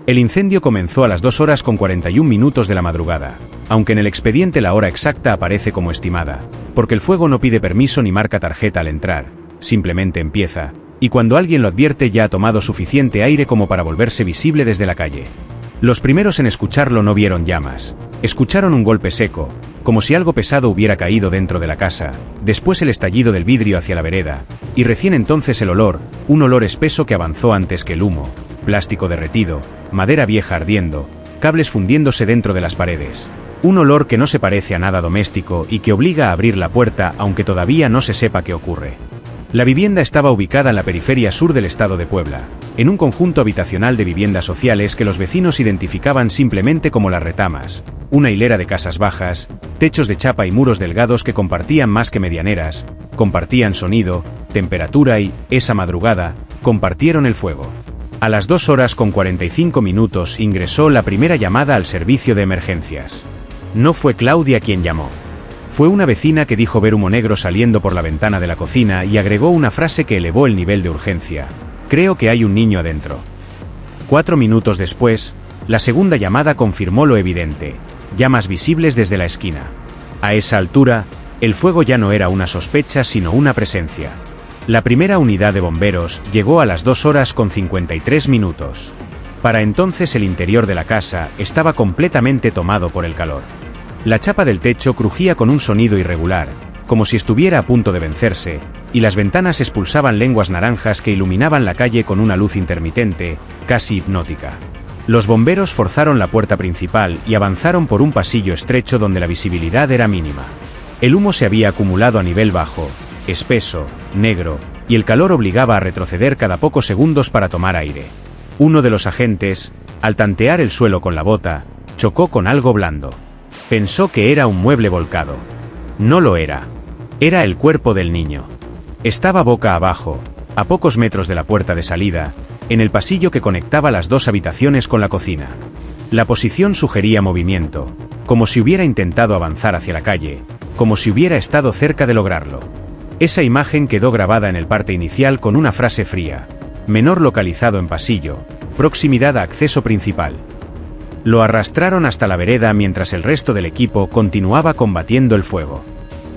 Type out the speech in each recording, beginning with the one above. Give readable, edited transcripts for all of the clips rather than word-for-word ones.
El incendio comenzó a las 2:41 de la madrugada, aunque en el expediente la hora exacta aparece como estimada, porque el fuego no pide permiso ni marca tarjeta al entrar, simplemente empieza, y cuando alguien lo advierte ya ha tomado suficiente aire como para volverse visible desde la calle. Los primeros en escucharlo no vieron llamas, escucharon un golpe seco, como si algo pesado hubiera caído dentro de la casa, después el estallido del vidrio hacia la vereda, y recién entonces el olor, un olor espeso que avanzó antes que el humo, plástico derretido, madera vieja ardiendo, cables fundiéndose dentro de las paredes. Un olor que no se parece a nada doméstico y que obliga a abrir la puerta aunque todavía no se sepa qué ocurre. La vivienda estaba ubicada en la periferia sur del estado de Puebla, en un conjunto habitacional de viviendas sociales que los vecinos identificaban simplemente como Las Retamas, una hilera de casas bajas, techos de chapa y muros delgados que compartían más que medianeras, compartían sonido, temperatura y, esa madrugada, compartieron el fuego. A las 2:45 ingresó la primera llamada al servicio de emergencias. No fue Claudia quien llamó. Fue una vecina que dijo ver humo negro saliendo por la ventana de la cocina y agregó una frase que elevó el nivel de urgencia. Creo que hay un niño adentro. 4 minutos después, la segunda llamada confirmó lo evidente. Llamas visibles desde la esquina. A esa altura, el fuego ya no era una sospecha sino una presencia. La primera unidad de bomberos llegó a las 2:53. Para entonces el interior de la casa estaba completamente tomado por el calor. La chapa del techo crujía con un sonido irregular, como si estuviera a punto de vencerse, y las ventanas expulsaban lenguas naranjas que iluminaban la calle con una luz intermitente, casi hipnótica. Los bomberos forzaron la puerta principal y avanzaron por un pasillo estrecho donde la visibilidad era mínima. El humo se había acumulado a nivel bajo, espeso, negro, y el calor obligaba a retroceder cada pocos segundos para tomar aire. Uno de los agentes, al tantear el suelo con la bota, chocó con algo blando. Pensó que era un mueble volcado. No lo era. Era el cuerpo del niño. Estaba boca abajo, a pocos metros de la puerta de salida, en el pasillo que conectaba las dos habitaciones con la cocina. La posición sugería movimiento, como si hubiera intentado avanzar hacia la calle, como si hubiera estado cerca de lograrlo. Esa imagen quedó grabada en el parte inicial con una frase fría. Menor localizado en pasillo, proximidad a acceso principal. Lo arrastraron hasta la vereda mientras el resto del equipo continuaba combatiendo el fuego.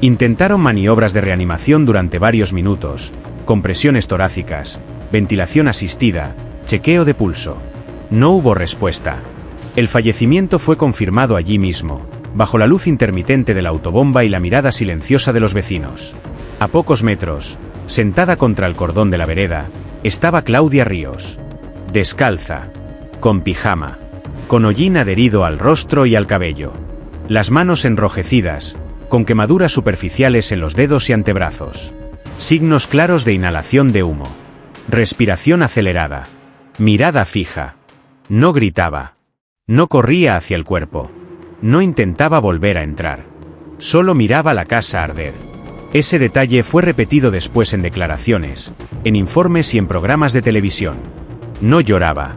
Intentaron maniobras de reanimación durante varios minutos, compresiones torácicas, ventilación asistida, chequeo de pulso. No hubo respuesta. El fallecimiento fue confirmado allí mismo, bajo la luz intermitente de la autobomba y la mirada silenciosa de los vecinos. A pocos metros, sentada contra el cordón de la vereda, estaba Claudia Ríos. Descalza, con pijama, con hollín adherido al rostro y al cabello. Las manos enrojecidas, con quemaduras superficiales en los dedos y antebrazos. Signos claros de inhalación de humo. Respiración acelerada. Mirada fija. No gritaba. No corría hacia el cuerpo. No intentaba volver a entrar. Solo miraba la casa arder. Ese detalle fue repetido después en declaraciones, en informes y en programas de televisión. No lloraba.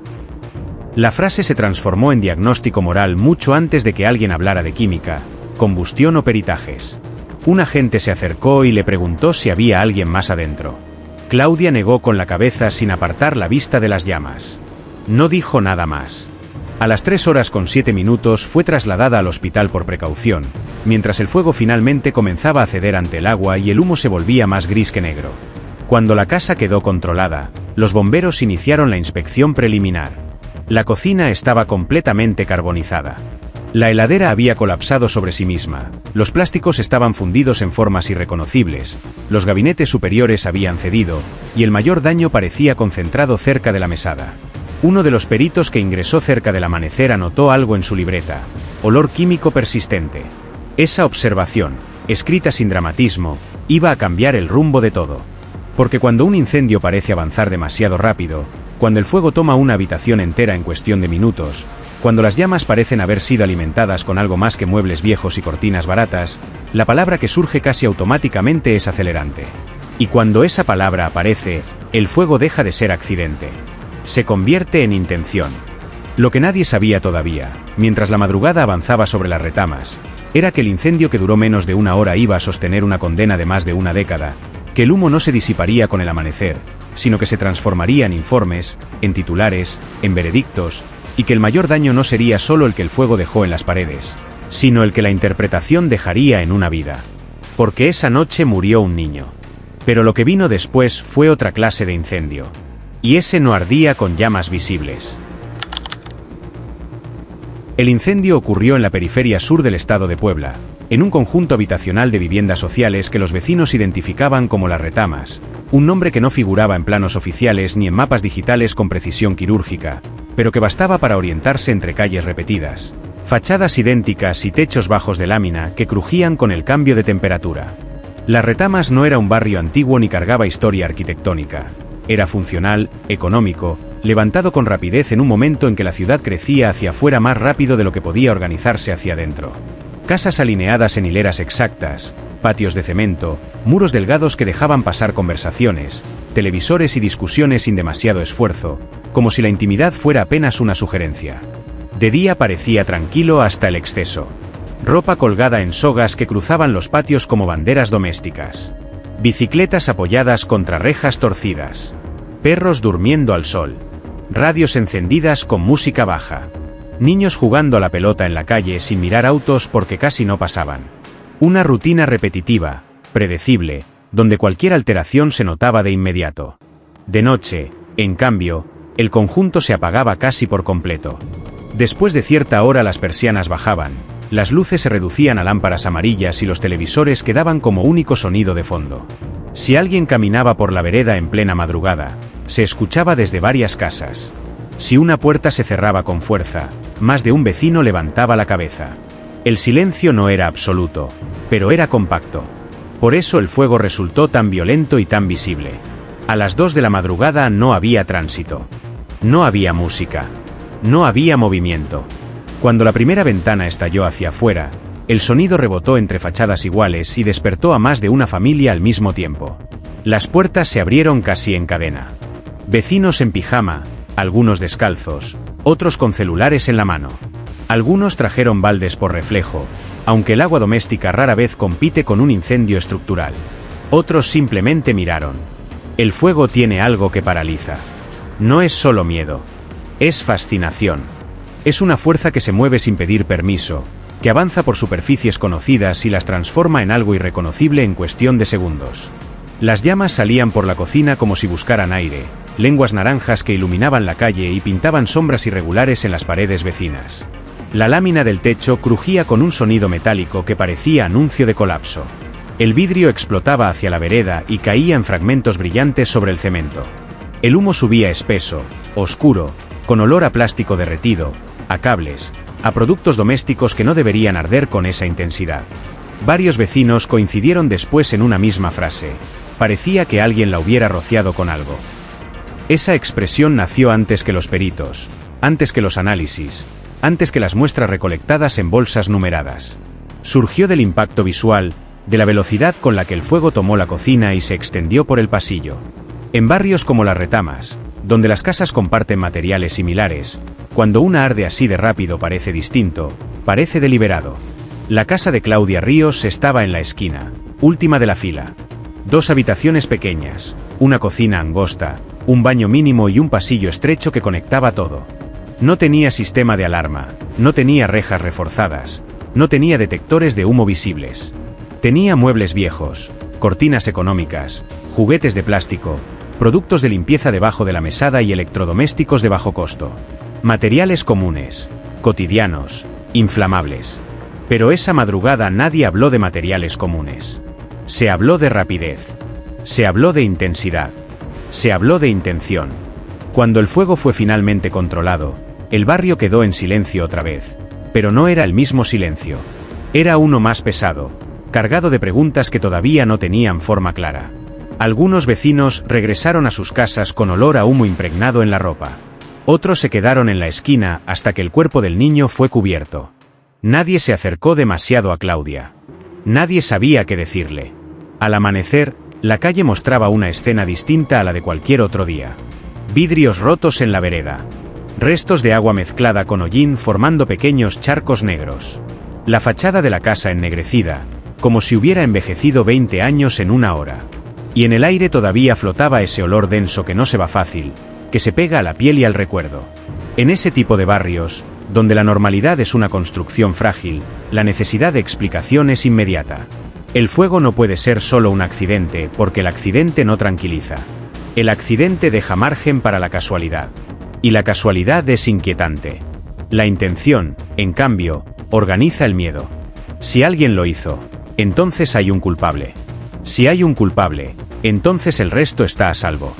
La frase se transformó en diagnóstico moral mucho antes de que alguien hablara de química, combustión o peritajes. Un agente se acercó y le preguntó si había alguien más adentro. Claudia negó con la cabeza sin apartar la vista de las llamas. No dijo nada más. A las 3:07 fue trasladada al hospital por precaución, mientras el fuego finalmente comenzaba a ceder ante el agua y el humo se volvía más gris que negro. Cuando la casa quedó controlada, los bomberos iniciaron la inspección preliminar. La cocina estaba completamente carbonizada. La heladera había colapsado sobre sí misma, los plásticos estaban fundidos en formas irreconocibles, los gabinetes superiores habían cedido, y el mayor daño parecía concentrado cerca de la mesada. Uno de los peritos que ingresó cerca del amanecer anotó algo en su libreta: olor químico persistente. Esa observación, escrita sin dramatismo, iba a cambiar el rumbo de todo. Porque cuando un incendio parece avanzar demasiado rápido, cuando el fuego toma una habitación entera en cuestión de minutos, cuando las llamas parecen haber sido alimentadas con algo más que muebles viejos y cortinas baratas, la palabra que surge casi automáticamente es acelerante. Y cuando esa palabra aparece, el fuego deja de ser accidente. Se convierte en intención. Lo que nadie sabía todavía, mientras la madrugada avanzaba sobre Las Retamas, era que el incendio que duró menos de una hora iba a sostener una condena de más de una década, que el humo no se disiparía con el amanecer, sino que se transformaría en informes, en titulares, en veredictos, y que el mayor daño no sería solo el que el fuego dejó en las paredes, sino el que la interpretación dejaría en una vida. Porque esa noche murió un niño. Pero lo que vino después fue otra clase de incendio. Y ese no ardía con llamas visibles. El incendio ocurrió en la periferia sur del estado de Puebla, en un conjunto habitacional de viviendas sociales que los vecinos identificaban como Las Retamas, un nombre que no figuraba en planos oficiales ni en mapas digitales con precisión quirúrgica, pero que bastaba para orientarse entre calles repetidas, fachadas idénticas y techos bajos de lámina que crujían con el cambio de temperatura. Las Retamas no era un barrio antiguo ni cargaba historia arquitectónica. Era funcional, económico, levantado con rapidez en un momento en que la ciudad crecía hacia afuera más rápido de lo que podía organizarse hacia adentro. Casas alineadas en hileras exactas, patios de cemento, muros delgados que dejaban pasar conversaciones, televisores y discusiones sin demasiado esfuerzo, como si la intimidad fuera apenas una sugerencia. De día parecía tranquilo hasta el exceso. Ropa colgada en sogas que cruzaban los patios como banderas domésticas. Bicicletas apoyadas contra rejas torcidas. Perros durmiendo al sol. Radios encendidas con música baja. Niños jugando a la pelota en la calle sin mirar autos porque casi no pasaban. Una rutina repetitiva, predecible, donde cualquier alteración se notaba de inmediato. De noche, en cambio, el conjunto se apagaba casi por completo. Después de cierta hora las persianas bajaban, las luces se reducían a lámparas amarillas y los televisores quedaban como único sonido de fondo. Si alguien caminaba por la vereda en plena madrugada, se escuchaba desde varias casas. Si una puerta se cerraba con fuerza, más de un vecino levantaba la cabeza. El silencio no era absoluto, pero era compacto. Por eso el fuego resultó tan violento y tan visible. A las 2 de la madrugada no había tránsito. No había música. No había movimiento. Cuando la primera ventana estalló hacia afuera, el sonido rebotó entre fachadas iguales y despertó a más de una familia al mismo tiempo. Las puertas se abrieron casi en cadena. Vecinos en pijama, algunos descalzos, otros con celulares en la mano. Algunos trajeron baldes por reflejo, aunque el agua doméstica rara vez compite con un incendio estructural. Otros simplemente miraron. El fuego tiene algo que paraliza. No es solo miedo. Es fascinación. Es una fuerza que se mueve sin pedir permiso, que avanza por superficies conocidas y las transforma en algo irreconocible en cuestión de segundos. Las llamas salían por la cocina como si buscaran aire, lenguas naranjas que iluminaban la calle y pintaban sombras irregulares en las paredes vecinas. La lámina del techo crujía con un sonido metálico que parecía anuncio de colapso. El vidrio explotaba hacia la vereda y caía en fragmentos brillantes sobre el cemento. El humo subía espeso, oscuro, con olor a plástico derretido, a cables, a productos domésticos que no deberían arder con esa intensidad. Varios vecinos coincidieron después en una misma frase. Parecía que alguien la hubiera rociado con algo. Esa expresión nació antes que los peritos, antes que los análisis, antes que las muestras recolectadas en bolsas numeradas. Surgió del impacto visual, de la velocidad con la que el fuego tomó la cocina y se extendió por el pasillo. En barrios como Las Retamas, donde las casas comparten materiales similares, cuando una arde así de rápido parece distinto, parece deliberado. La casa de Claudia Ríos estaba en la esquina, última de la fila. 2 habitaciones pequeñas, una cocina angosta, un baño mínimo y un pasillo estrecho que conectaba todo. No tenía sistema de alarma, no tenía rejas reforzadas, no tenía detectores de humo visibles. Tenía muebles viejos, cortinas económicas, juguetes de plástico, productos de limpieza debajo de la mesada y electrodomésticos de bajo costo. Materiales comunes, cotidianos, inflamables. Pero esa madrugada nadie habló de materiales comunes. Se habló de rapidez. Se habló de intensidad. Se habló de intención. Cuando el fuego fue finalmente controlado, el barrio quedó en silencio otra vez. Pero no era el mismo silencio. Era uno más pesado, cargado de preguntas que todavía no tenían forma clara. Algunos vecinos regresaron a sus casas con olor a humo impregnado en la ropa. Otros se quedaron en la esquina hasta que el cuerpo del niño fue cubierto. Nadie se acercó demasiado a Claudia. Nadie sabía qué decirle. Al amanecer, la calle mostraba una escena distinta a la de cualquier otro día. Vidrios rotos en la vereda. Restos de agua mezclada con hollín formando pequeños charcos negros. La fachada de la casa ennegrecida, como si hubiera envejecido 20 años en una hora. Y en el aire todavía flotaba ese olor denso que no se va fácil, que se pega a la piel y al recuerdo. En ese tipo de barrios, donde la normalidad es una construcción frágil, la necesidad de explicación es inmediata. El fuego no puede ser solo un accidente, porque el accidente no tranquiliza. El accidente deja margen para la casualidad. Y la casualidad es inquietante. La intención, en cambio, organiza el miedo. Si alguien lo hizo, entonces hay un culpable. Si hay un culpable, entonces el resto está a salvo.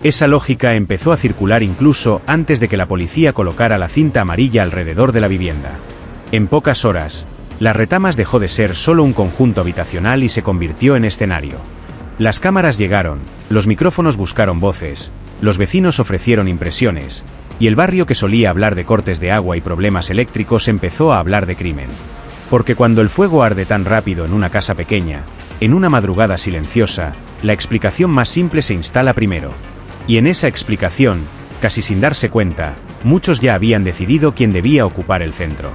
Esa lógica empezó a circular incluso antes de que la policía colocara la cinta amarilla alrededor de la vivienda. En pocas horas, Las Retamas dejó de ser solo un conjunto habitacional y se convirtió en escenario. Las cámaras llegaron, los micrófonos buscaron voces, los vecinos ofrecieron impresiones, y el barrio que solía hablar de cortes de agua y problemas eléctricos empezó a hablar de crimen. Porque cuando el fuego arde tan rápido en una casa pequeña, en una madrugada silenciosa, la explicación más simple se instala primero. Y en esa explicación, casi sin darse cuenta, muchos ya habían decidido quién debía ocupar el centro.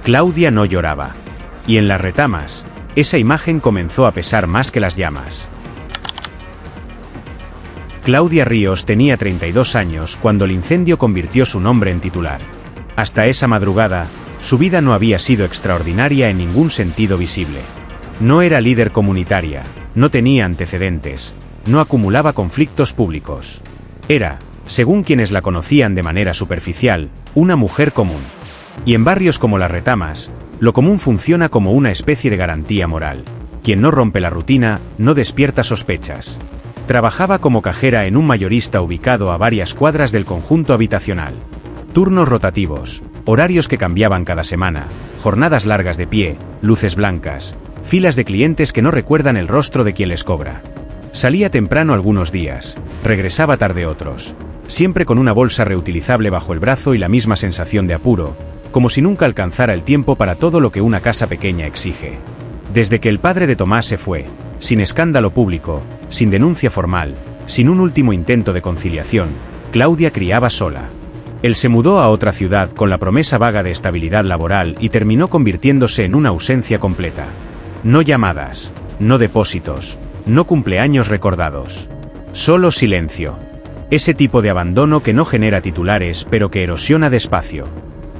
Claudia no lloraba. Y en Las Retamas, esa imagen comenzó a pesar más que las llamas. Claudia Ríos tenía 32 años cuando el incendio convirtió su nombre en titular. Hasta esa madrugada, su vida no había sido extraordinaria en ningún sentido visible. No era líder comunitaria, no tenía antecedentes, no acumulaba conflictos públicos. Era, según quienes la conocían de manera superficial, una mujer común. Y en barrios como Las Retamas, lo común funciona como una especie de garantía moral. Quien no rompe la rutina, no despierta sospechas. Trabajaba como cajera en un mayorista ubicado a varias cuadras del conjunto habitacional. Turnos rotativos, horarios que cambiaban cada semana, jornadas largas de pie, luces blancas, filas de clientes que no recuerdan el rostro de quien les cobra. Salía temprano algunos días, regresaba tarde otros, siempre con una bolsa reutilizable bajo el brazo y la misma sensación de apuro, como si nunca alcanzara el tiempo para todo lo que una casa pequeña exige. Desde que el padre de Tomás se fue, sin escándalo público, sin denuncia formal, sin un último intento de conciliación, Claudia criaba sola. Él se mudó a otra ciudad con la promesa vaga de estabilidad laboral y terminó convirtiéndose en una ausencia completa. No llamadas, no depósitos, no cumpleaños recordados. Solo silencio. Ese tipo de abandono que no genera titulares pero que erosiona despacio.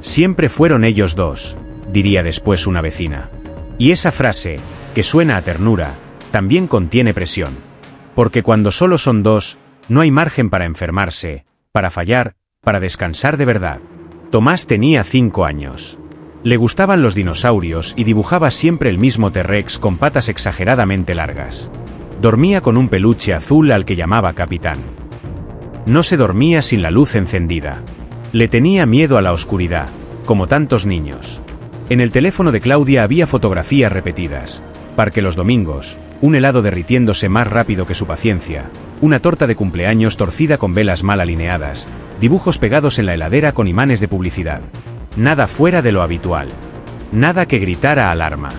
Siempre fueron ellos dos, diría después una vecina. Y esa frase, que suena a ternura, también contiene presión. Porque cuando solo son dos, no hay margen para enfermarse, para fallar, para descansar de verdad. Tomás tenía 5 años. Le gustaban los dinosaurios y dibujaba siempre el mismo T-Rex con patas exageradamente largas. Dormía con un peluche azul al que llamaba Capitán. No se dormía sin la luz encendida. Le tenía miedo a la oscuridad, como tantos niños. En el teléfono de Claudia había fotografías repetidas. Parque los domingos, un helado derritiéndose más rápido que su paciencia, una torta de cumpleaños torcida con velas mal alineadas, dibujos pegados en la heladera con imanes de publicidad. Nada fuera de lo habitual. Nada que gritara alarma.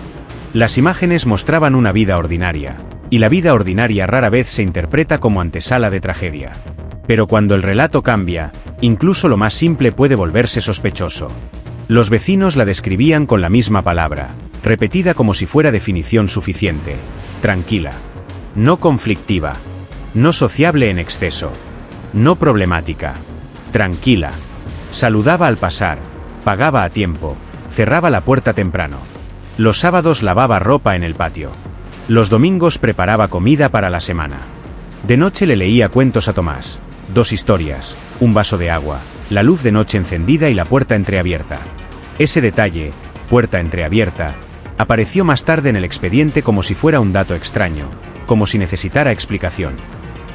Las imágenes mostraban una vida ordinaria, y la vida ordinaria rara vez se interpreta como antesala de tragedia. Pero cuando el relato cambia, incluso lo más simple puede volverse sospechoso. Los vecinos la describían con la misma palabra, repetida como si fuera definición suficiente: tranquila. No conflictiva. No sociable en exceso. No problemática. Tranquila. Saludaba al pasar, pagaba a tiempo, cerraba la puerta temprano. Los sábados lavaba ropa en el patio. Los domingos preparaba comida para la semana. De noche le leía cuentos a Tomás. 2 historias, un vaso de agua, la luz de noche encendida y la puerta entreabierta. Ese detalle, puerta entreabierta, apareció más tarde en el expediente como si fuera un dato extraño, como si necesitara explicación.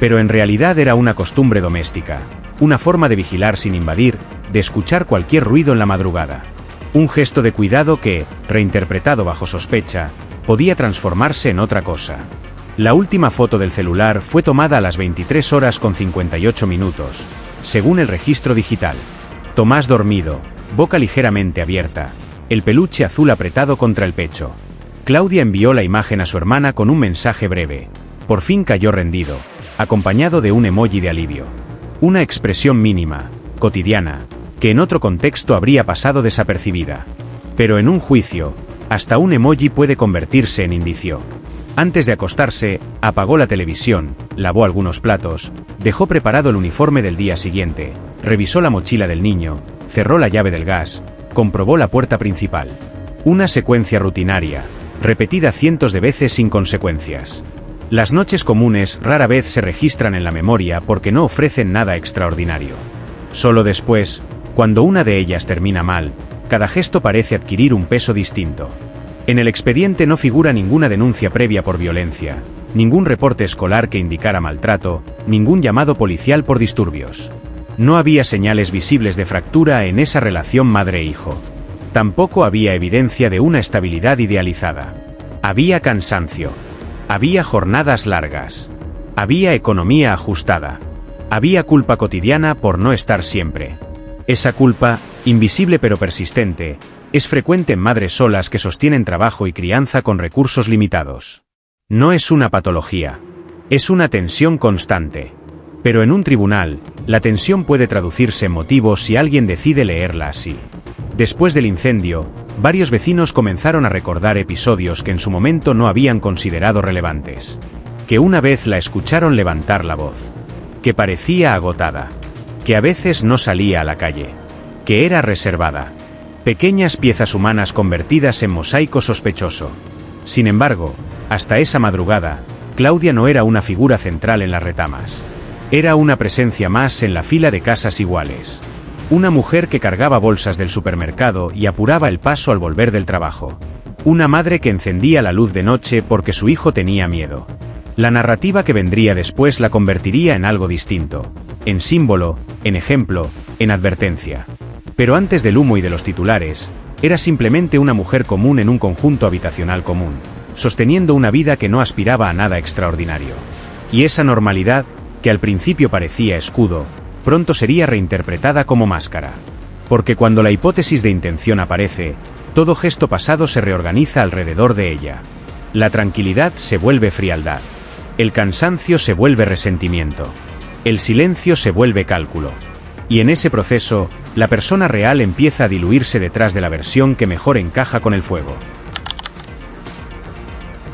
Pero en realidad era una costumbre doméstica, una forma de vigilar sin invadir, de escuchar cualquier ruido en la madrugada. Un gesto de cuidado que, reinterpretado bajo sospecha, podía transformarse en otra cosa. La última foto del celular fue tomada a las 23 horas con 58 minutos, según el registro digital. Tomás dormido, boca ligeramente abierta, el peluche azul apretado contra el pecho. Claudia envió la imagen a su hermana con un mensaje breve. Por fin cayó rendido, acompañado de un emoji de alivio. Una expresión mínima, cotidiana, que en otro contexto habría pasado desapercibida. Pero en un juicio, hasta un emoji puede convertirse en indicio. Antes de acostarse, apagó la televisión, lavó algunos platos, dejó preparado el uniforme del día siguiente, revisó la mochila del niño, cerró la llave del gas, comprobó la puerta principal. Una secuencia rutinaria, repetida cientos de veces sin consecuencias. Las noches comunes rara vez se registran en la memoria porque no ofrecen nada extraordinario. Solo después, cuando una de ellas termina mal, cada gesto parece adquirir un peso distinto. En el expediente no figura ninguna denuncia previa por violencia, ningún reporte escolar que indicara maltrato, ningún llamado policial por disturbios. No había señales visibles de fractura en esa relación madre-hijo. Tampoco había evidencia de una estabilidad idealizada. Había cansancio. Había jornadas largas. Había economía ajustada. Había culpa cotidiana por no estar siempre. Esa culpa, invisible pero persistente, es frecuente en madres solas que sostienen trabajo y crianza con recursos limitados. No es una patología. Es una tensión constante. Pero en un tribunal, la tensión puede traducirse en motivos si alguien decide leerla así. Después del incendio, varios vecinos comenzaron a recordar episodios que en su momento no habían considerado relevantes. Que una vez la escucharon levantar la voz. Que parecía agotada. Que a veces no salía a la calle. Que era reservada. Pequeñas piezas humanas convertidas en mosaico sospechoso. Sin embargo, hasta esa madrugada, Claudia no era una figura central en las retamas. Era una presencia más en la fila de casas iguales. Una mujer que cargaba bolsas del supermercado y apuraba el paso al volver del trabajo. Una madre que encendía la luz de noche porque su hijo tenía miedo. La narrativa que vendría después la convertiría en algo distinto. En símbolo, en ejemplo, en advertencia. Pero antes del humo y de los titulares, era simplemente una mujer común en un conjunto habitacional común, sosteniendo una vida que no aspiraba a nada extraordinario. Y esa normalidad, que al principio parecía escudo, pronto sería reinterpretada como máscara. Porque cuando la hipótesis de intención aparece, todo gesto pasado se reorganiza alrededor de ella. La tranquilidad se vuelve frialdad. El cansancio se vuelve resentimiento. El silencio se vuelve cálculo. Y en ese proceso, la persona real empieza a diluirse detrás de la versión que mejor encaja con el fuego.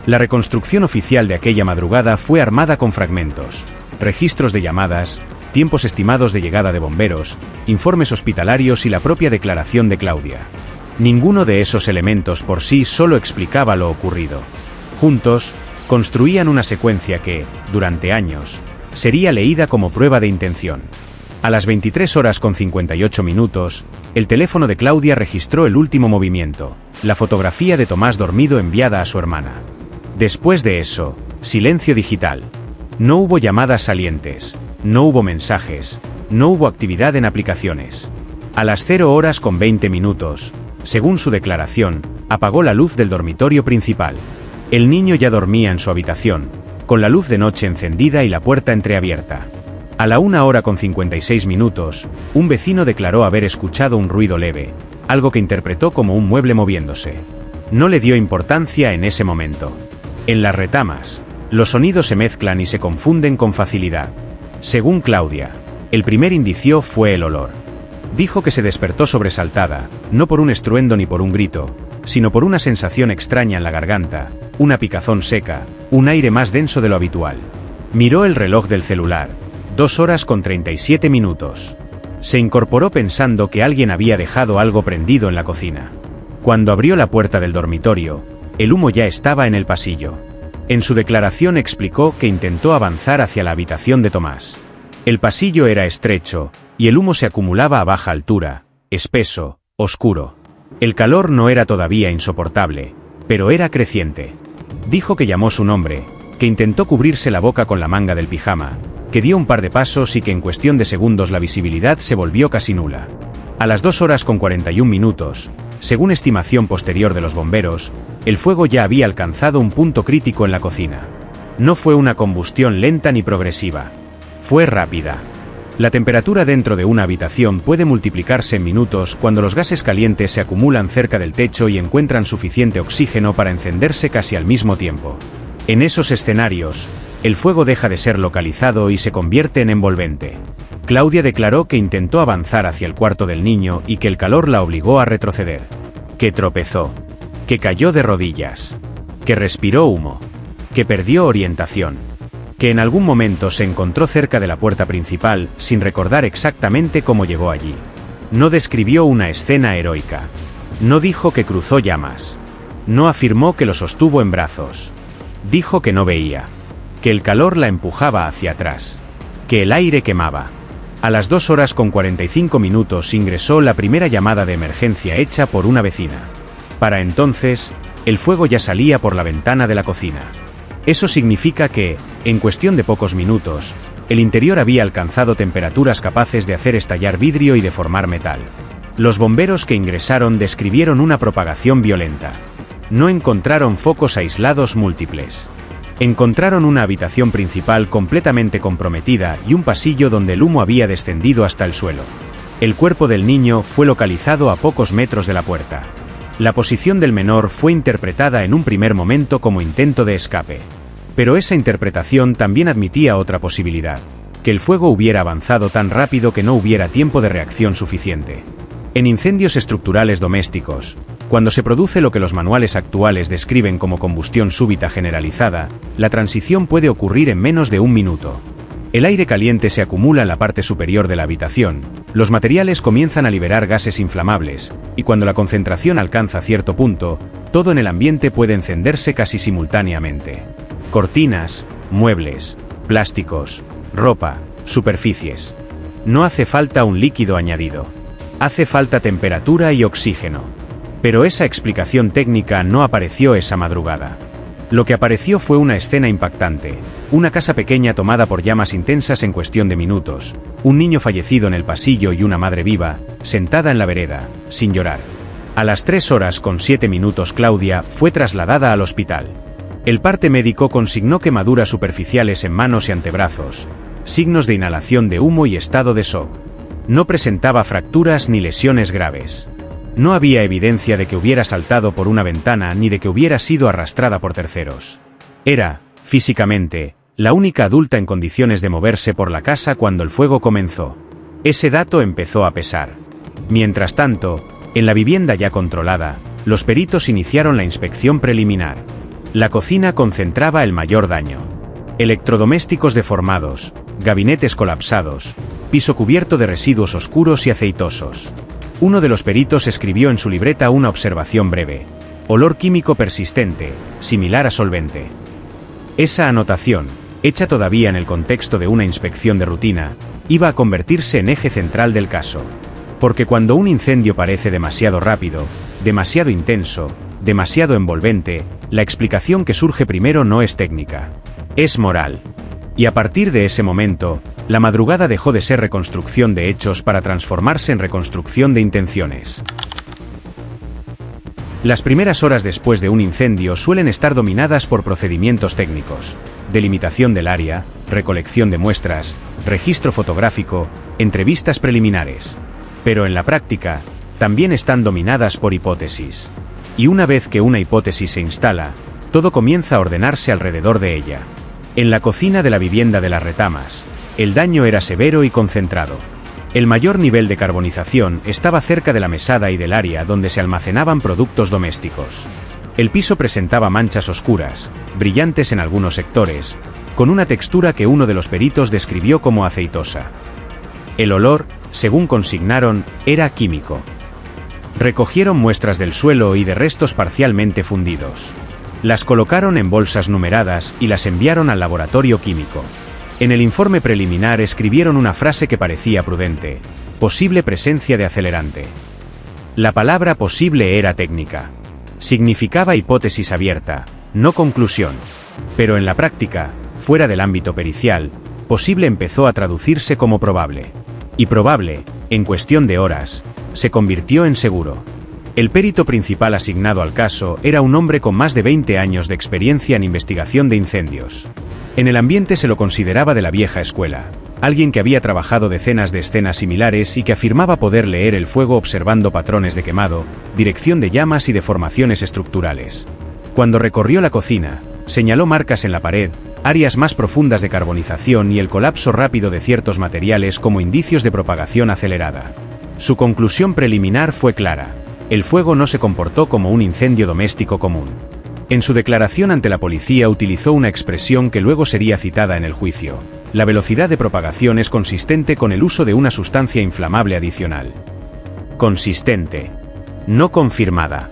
La reconstrucción oficial de aquella madrugada fue armada con fragmentos, registros de llamadas, tiempos estimados de llegada de bomberos, informes hospitalarios y la propia declaración de Claudia. Ninguno de esos elementos por sí solo explicaba lo ocurrido. Juntos, construían una secuencia que, durante años, sería leída como prueba de intención. A las 23:58, el teléfono de Claudia registró el último movimiento, la fotografía de Tomás dormido enviada a su hermana. Después de eso, silencio digital. No hubo llamadas salientes, no hubo mensajes, no hubo actividad en aplicaciones. A las 0:20, según su declaración, apagó la luz del dormitorio principal. El niño ya dormía en su habitación, con la luz de noche encendida y la puerta entreabierta. A la 1:56, un vecino declaró haber escuchado un ruido leve, algo que interpretó como un mueble moviéndose. No le dio importancia en ese momento. En las retamas, los sonidos se mezclan y se confunden con facilidad. Según Claudia, el primer indicio fue el olor. Dijo que se despertó sobresaltada, no por un estruendo ni por un grito, sino por una sensación extraña en la garganta, una picazón seca, un aire más denso de lo habitual. Miró el reloj del celular. 2:37. Se incorporó pensando que alguien había dejado algo prendido en la cocina. Cuando abrió la puerta del dormitorio, el humo ya estaba en el pasillo. En su declaración explicó que intentó avanzar hacia la habitación de Tomás. El pasillo era estrecho, y el humo se acumulaba a baja altura, espeso, oscuro. El calor no era todavía insoportable, pero era creciente. Dijo que llamó su nombre, que intentó cubrirse la boca con la manga del pijama, que dio un par de pasos y que en cuestión de segundos la visibilidad se volvió casi nula. A las 2:41, según estimación posterior de los bomberos, el fuego ya había alcanzado un punto crítico en la cocina. No fue una combustión lenta ni progresiva. Fue rápida. La temperatura dentro de una habitación puede multiplicarse en minutos cuando los gases calientes se acumulan cerca del techo y encuentran suficiente oxígeno para encenderse casi al mismo tiempo. En esos escenarios, el fuego deja de ser localizado y se convierte en envolvente. Claudia declaró que intentó avanzar hacia el cuarto del niño y que el calor la obligó a retroceder. Que tropezó. Que cayó de rodillas. Que respiró humo. que perdió orientación, que en algún momento se encontró cerca de la puerta principal sin recordar exactamente cómo llegó allí. No describió una escena heroica. No dijo que cruzó llamas. No afirmó que lo sostuvo en brazos. Dijo que no veía, que el calor la empujaba hacia atrás, que el aire quemaba. A las 2:45 ingresó la primera llamada de emergencia hecha por una vecina. Para entonces, el fuego ya salía por la ventana de la cocina. Eso significa que, en cuestión de pocos minutos, el interior había alcanzado temperaturas capaces de hacer estallar vidrio y deformar metal. Los bomberos que ingresaron describieron una propagación violenta. No encontraron focos aislados múltiples. Encontraron una habitación principal completamente comprometida y un pasillo donde el humo había descendido hasta el suelo. El cuerpo del niño fue localizado a pocos metros de la puerta. La posición del menor fue interpretada en un primer momento como intento de escape. Pero esa interpretación también admitía otra posibilidad, que el fuego hubiera avanzado tan rápido que no hubiera tiempo de reacción suficiente. En incendios estructurales domésticos, cuando se produce lo que los manuales actuales describen como combustión súbita generalizada, la transición puede ocurrir en menos de un minuto. El aire caliente se acumula en la parte superior de la habitación, los materiales comienzan a liberar gases inflamables, y cuando la concentración alcanza cierto punto, todo en el ambiente puede encenderse casi simultáneamente. Cortinas, muebles, plásticos, ropa, superficies. No hace falta un líquido añadido. Hace falta temperatura y oxígeno. Pero esa explicación técnica no apareció esa madrugada. Lo que apareció fue una escena impactante, una casa pequeña tomada por llamas intensas en cuestión de minutos, un niño fallecido en el pasillo y una madre viva, sentada en la vereda, sin llorar. A las 3:07 Claudia fue trasladada al hospital. El parte médico consignó quemaduras superficiales en manos y antebrazos, signos de inhalación de humo y estado de shock. No presentaba fracturas ni lesiones graves. No había evidencia de que hubiera saltado por una ventana ni de que hubiera sido arrastrada por terceros. Era, físicamente, la única adulta en condiciones de moverse por la casa cuando el fuego comenzó. Ese dato empezó a pesar. Mientras tanto, en la vivienda ya controlada, los peritos iniciaron la inspección preliminar. La cocina concentraba el mayor daño. Electrodomésticos deformados, gabinetes colapsados, piso cubierto de residuos oscuros y aceitosos. Uno de los peritos escribió en su libreta una observación breve. Olor químico persistente, similar a solvente. Esa anotación, hecha todavía en el contexto de una inspección de rutina, iba a convertirse en eje central del caso. Porque cuando un incendio parece demasiado rápido, demasiado intenso, demasiado envolvente, la explicación que surge primero no es técnica. Es moral. Y a partir de ese momento, la madrugada dejó de ser reconstrucción de hechos para transformarse en reconstrucción de intenciones. Las primeras horas después de un incendio suelen estar dominadas por procedimientos técnicos: delimitación del área, recolección de muestras, registro fotográfico, entrevistas preliminares. Pero en la práctica, también están dominadas por hipótesis. Y una vez que una hipótesis se instala, todo comienza a ordenarse alrededor de ella. En la cocina de la vivienda de las Retamas, el daño era severo y concentrado. El mayor nivel de carbonización estaba cerca de la mesada y del área donde se almacenaban productos domésticos. El piso presentaba manchas oscuras, brillantes en algunos sectores, con una textura que uno de los peritos describió como aceitosa. El olor, según consignaron, era químico. Recogieron muestras del suelo y de restos parcialmente fundidos. Las colocaron en bolsas numeradas y las enviaron al laboratorio químico. En el informe preliminar escribieron una frase que parecía prudente: posible presencia de acelerante. La palabra posible era técnica. Significaba hipótesis abierta, no conclusión. Pero en la práctica, fuera del ámbito pericial, posible empezó a traducirse como probable. Y probable, en cuestión de horas, se convirtió en seguro. El perito principal asignado al caso era un hombre con más de 20 años de experiencia en investigación de incendios. En el ambiente se lo consideraba de la vieja escuela, alguien que había trabajado decenas de escenas similares y que afirmaba poder leer el fuego observando patrones de quemado, dirección de llamas y deformaciones estructurales. Cuando recorrió la cocina, señaló marcas en la pared, áreas más profundas de carbonización y el colapso rápido de ciertos materiales como indicios de propagación acelerada. Su conclusión preliminar fue clara: el fuego no se comportó como un incendio doméstico común. En su declaración ante la policía utilizó una expresión que luego sería citada en el juicio. La velocidad de propagación es consistente con el uso de una sustancia inflamable adicional. Consistente. No confirmada.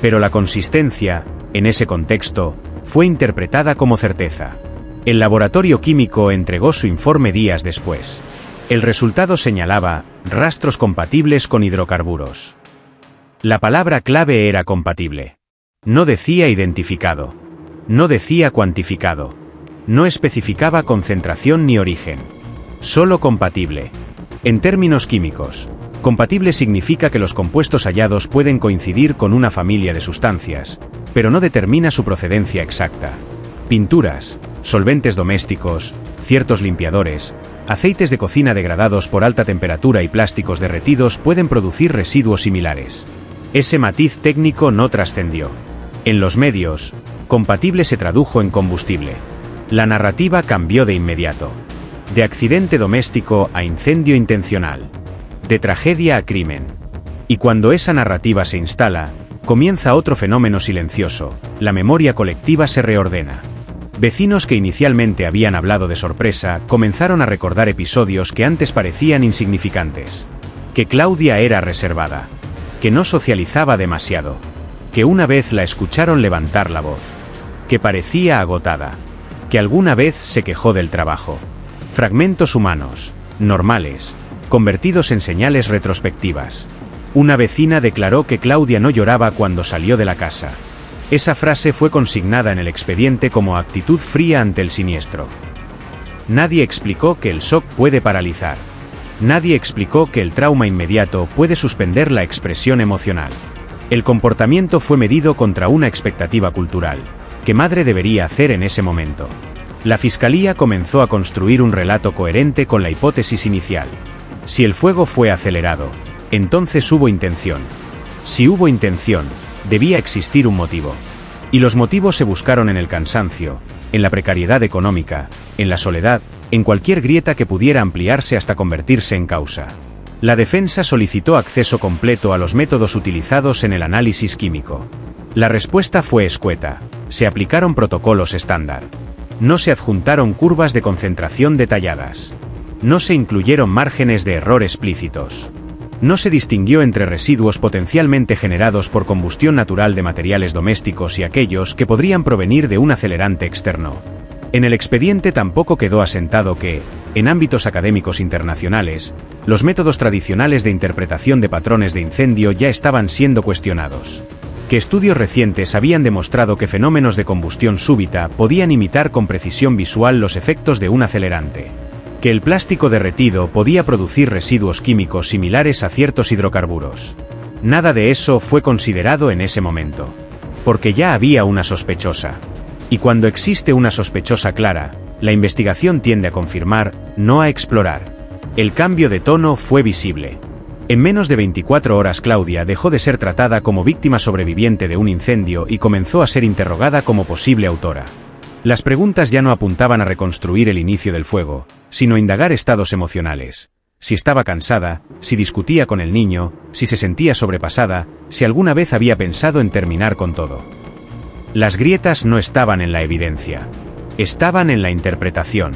Pero la consistencia, en ese contexto, fue interpretada como certeza. El laboratorio químico entregó su informe días después. El resultado señalaba rastros compatibles con hidrocarburos. La palabra clave era compatible. No decía identificado. No decía cuantificado. No especificaba concentración ni origen. Solo compatible. En términos químicos, compatible significa que los compuestos hallados pueden coincidir con una familia de sustancias, pero no determina su procedencia exacta. Pinturas, solventes domésticos, ciertos limpiadores, aceites de cocina degradados por alta temperatura y plásticos derretidos pueden producir residuos similares. Ese matiz técnico no trascendió. En los medios, compatible se tradujo en combustible. La narrativa cambió de inmediato. De accidente doméstico a incendio intencional. De tragedia a crimen. Y cuando esa narrativa se instala, comienza otro fenómeno silencioso: la memoria colectiva se reordena. Vecinos que inicialmente habían hablado de sorpresa comenzaron a recordar episodios que antes parecían insignificantes. Que Claudia era reservada. Que no socializaba demasiado. Que una vez la escucharon levantar la voz. Que parecía agotada. Que alguna vez se quejó del trabajo. Fragmentos humanos, normales, convertidos en señales retrospectivas. Una vecina declaró que Claudia no lloraba cuando salió de la casa. Esa frase fue consignada en el expediente como actitud fría ante el siniestro. Nadie explicó que el shock puede paralizar. Nadie explicó que el trauma inmediato puede suspender la expresión emocional. El comportamiento fue medido contra una expectativa cultural. ¿Qué madre debería hacer en ese momento? La fiscalía comenzó a construir un relato coherente con la hipótesis inicial. Si el fuego fue acelerado, entonces hubo intención. Si hubo intención, debía existir un motivo. Y los motivos se buscaron en el cansancio, en la precariedad económica, en la soledad, en cualquier grieta que pudiera ampliarse hasta convertirse en causa. La defensa solicitó acceso completo a los métodos utilizados en el análisis químico. La respuesta fue escueta. Se aplicaron protocolos estándar. No se adjuntaron curvas de concentración detalladas. No se incluyeron márgenes de error explícitos. No se distinguió entre residuos potencialmente generados por combustión natural de materiales domésticos y aquellos que podrían provenir de un acelerante externo. En el expediente tampoco quedó asentado que, en ámbitos académicos internacionales, los métodos tradicionales de interpretación de patrones de incendio ya estaban siendo cuestionados. Que estudios recientes habían demostrado que fenómenos de combustión súbita podían imitar con precisión visual los efectos de un acelerante. Que el plástico derretido podía producir residuos químicos similares a ciertos hidrocarburos. Nada de eso fue considerado en ese momento. Porque ya había una sospechosa. Y cuando existe una sospechosa clara, la investigación tiende a confirmar, no a explorar. El cambio de tono fue visible. En menos de 24 horas Claudia dejó de ser tratada como víctima sobreviviente de un incendio y comenzó a ser interrogada como posible autora. Las preguntas ya no apuntaban a reconstruir el inicio del fuego, sino a indagar estados emocionales. Si estaba cansada, si discutía con el niño, si se sentía sobrepasada, si alguna vez había pensado en terminar con todo. Las grietas no estaban en la evidencia. Estaban en la interpretación.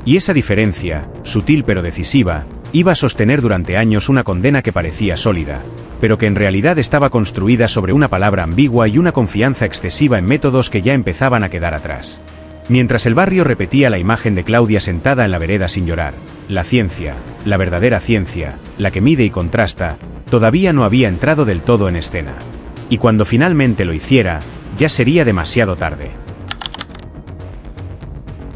Y esa diferencia, sutil pero decisiva, iba a sostener durante años una condena que parecía sólida, pero que en realidad estaba construida sobre una palabra ambigua y una confianza excesiva en métodos que ya empezaban a quedar atrás. Mientras el barrio repetía la imagen de Claudia sentada en la vereda sin llorar, la ciencia, la verdadera ciencia, la que mide y contrasta, todavía no había entrado del todo en escena. Y cuando finalmente lo hiciera, ya sería demasiado tarde.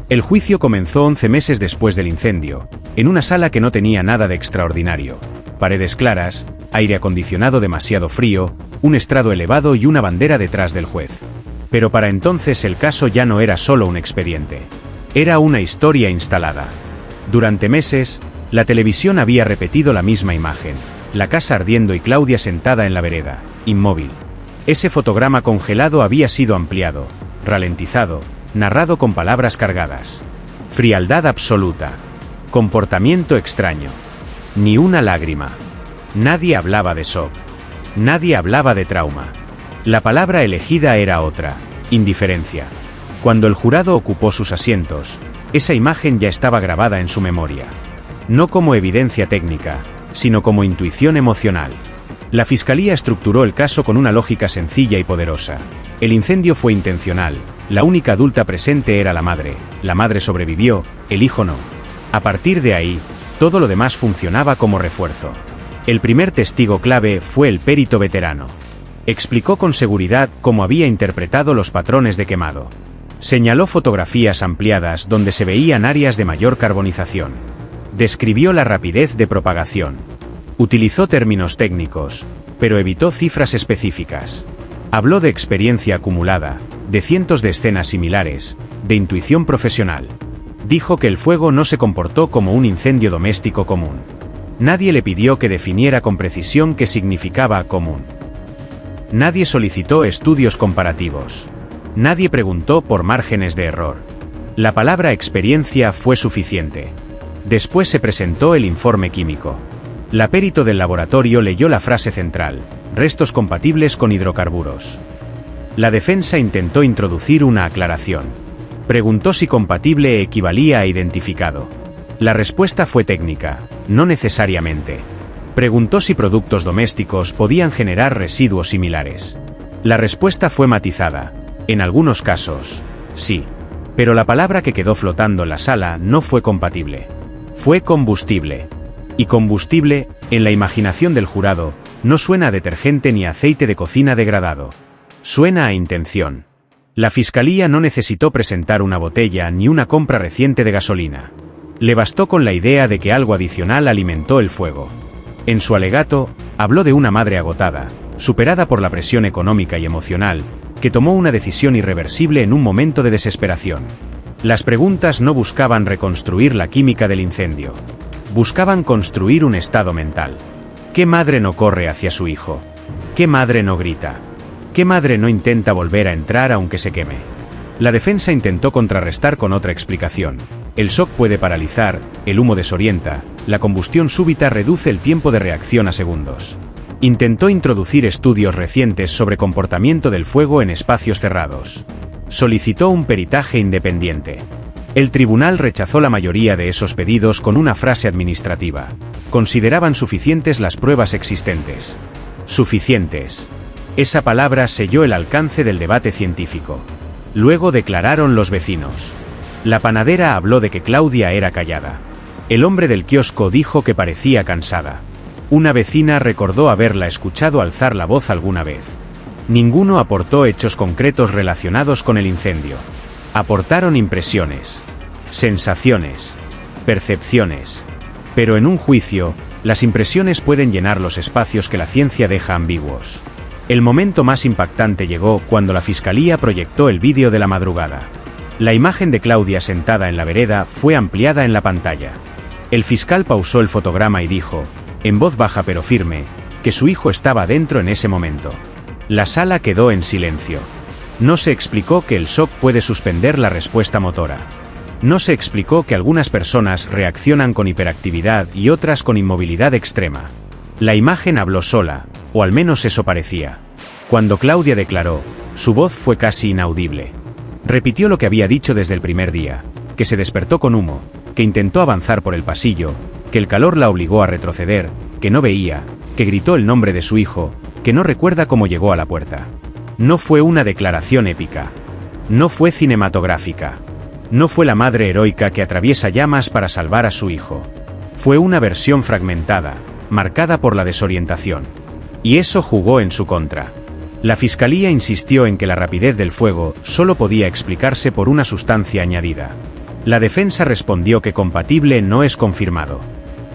El juicio comenzó 11 meses después del incendio, en una sala que no tenía nada de extraordinario. Paredes claras, aire acondicionado demasiado frío, un estrado elevado y una bandera detrás del juez. Pero para entonces el caso ya no era solo un expediente. Era una historia instalada. Durante meses, la televisión había repetido la misma imagen, la casa ardiendo y Claudia sentada en la vereda, inmóvil. Ese fotograma congelado había sido ampliado, ralentizado, narrado con palabras cargadas. Frialdad absoluta. Comportamiento extraño. Ni una lágrima. Nadie hablaba de shock. Nadie hablaba de trauma. La palabra elegida era otra. indiferencia. Cuando el jurado ocupó sus asientos, esa imagen ya estaba grabada en su memoria. No como evidencia técnica, sino como intuición emocional. La fiscalía estructuró el caso con una lógica sencilla y poderosa. El incendio fue intencional, la única adulta presente era la madre sobrevivió, el hijo no. A partir de ahí, todo lo demás funcionaba como refuerzo. El primer testigo clave fue el perito veterano. Explicó con seguridad cómo había interpretado los patrones de quemado. Señaló fotografías ampliadas donde se veían áreas de mayor carbonización. Describió la rapidez de propagación. Utilizó términos técnicos, pero evitó cifras específicas. Habló de experiencia acumulada, de cientos de escenas similares, de intuición profesional. Dijo que el fuego no se comportó como un incendio doméstico común. Nadie le pidió que definiera con precisión qué significaba común. Nadie solicitó estudios comparativos. Nadie preguntó por márgenes de error. La palabra experiencia fue suficiente. Después se presentó el informe químico. La perito del laboratorio leyó la frase central: restos compatibles con hidrocarburos. La defensa intentó introducir una aclaración. Preguntó si compatible equivalía a identificado. La respuesta fue técnica, no necesariamente. Preguntó si productos domésticos podían generar residuos similares. La respuesta fue matizada. En algunos casos, sí. Pero la palabra que quedó flotando en la sala no fue compatible. Fue combustible. Y combustible, en la imaginación del jurado, no suena a detergente ni a aceite de cocina degradado. Suena a intención. La fiscalía no necesitó presentar una botella ni una compra reciente de gasolina. Le bastó con la idea de que algo adicional alimentó el fuego. En su alegato, habló de una madre agotada, superada por la presión económica y emocional, que tomó una decisión irreversible en un momento de desesperación. Las preguntas no buscaban reconstruir la química del incendio. Buscaban construir un estado mental. ¿Qué madre no corre hacia su hijo? ¿Qué madre no grita? ¿Qué madre no intenta volver a entrar aunque se queme? La defensa intentó contrarrestar con otra explicación. El shock puede paralizar, el humo desorienta, la combustión súbita reduce el tiempo de reacción a segundos. Intentó introducir estudios recientes sobre comportamiento del fuego en espacios cerrados. Solicitó un peritaje independiente. El tribunal rechazó la mayoría de esos pedidos con una frase administrativa. Consideraban suficientes las pruebas existentes. Suficientes. Esa palabra selló el alcance del debate científico. Luego declararon los vecinos. La panadera habló de que Claudia era callada. El hombre del kiosco dijo que parecía cansada. Una vecina recordó haberla escuchado alzar la voz alguna vez. Ninguno aportó hechos concretos relacionados con el incendio. Aportaron impresiones, sensaciones, percepciones. Pero en un juicio, las impresiones pueden llenar los espacios que la ciencia deja ambiguos. El momento más impactante llegó cuando la fiscalía proyectó el vídeo de la madrugada. La imagen de Claudia sentada en la vereda fue ampliada en la pantalla. El fiscal pausó el fotograma y dijo, en voz baja pero firme, que su hijo estaba dentro en ese momento. La sala quedó en silencio. No se explicó que el shock puede suspender la respuesta motora. No se explicó que algunas personas reaccionan con hiperactividad y otras con inmovilidad extrema. La imagen habló sola, o al menos eso parecía. Cuando Claudia declaró, su voz fue casi inaudible. Repitió lo que había dicho desde el primer día, que se despertó con humo, que intentó avanzar por el pasillo, que el calor la obligó a retroceder, que no veía, que gritó el nombre de su hijo, que no recuerda cómo llegó a la puerta. No fue una declaración épica. No fue cinematográfica. No fue la madre heroica que atraviesa llamas para salvar a su hijo. Fue una versión fragmentada, marcada por la desorientación. Y eso jugó en su contra. La fiscalía insistió en que la rapidez del fuego solo podía explicarse por una sustancia añadida. La defensa respondió que compatible no es confirmado.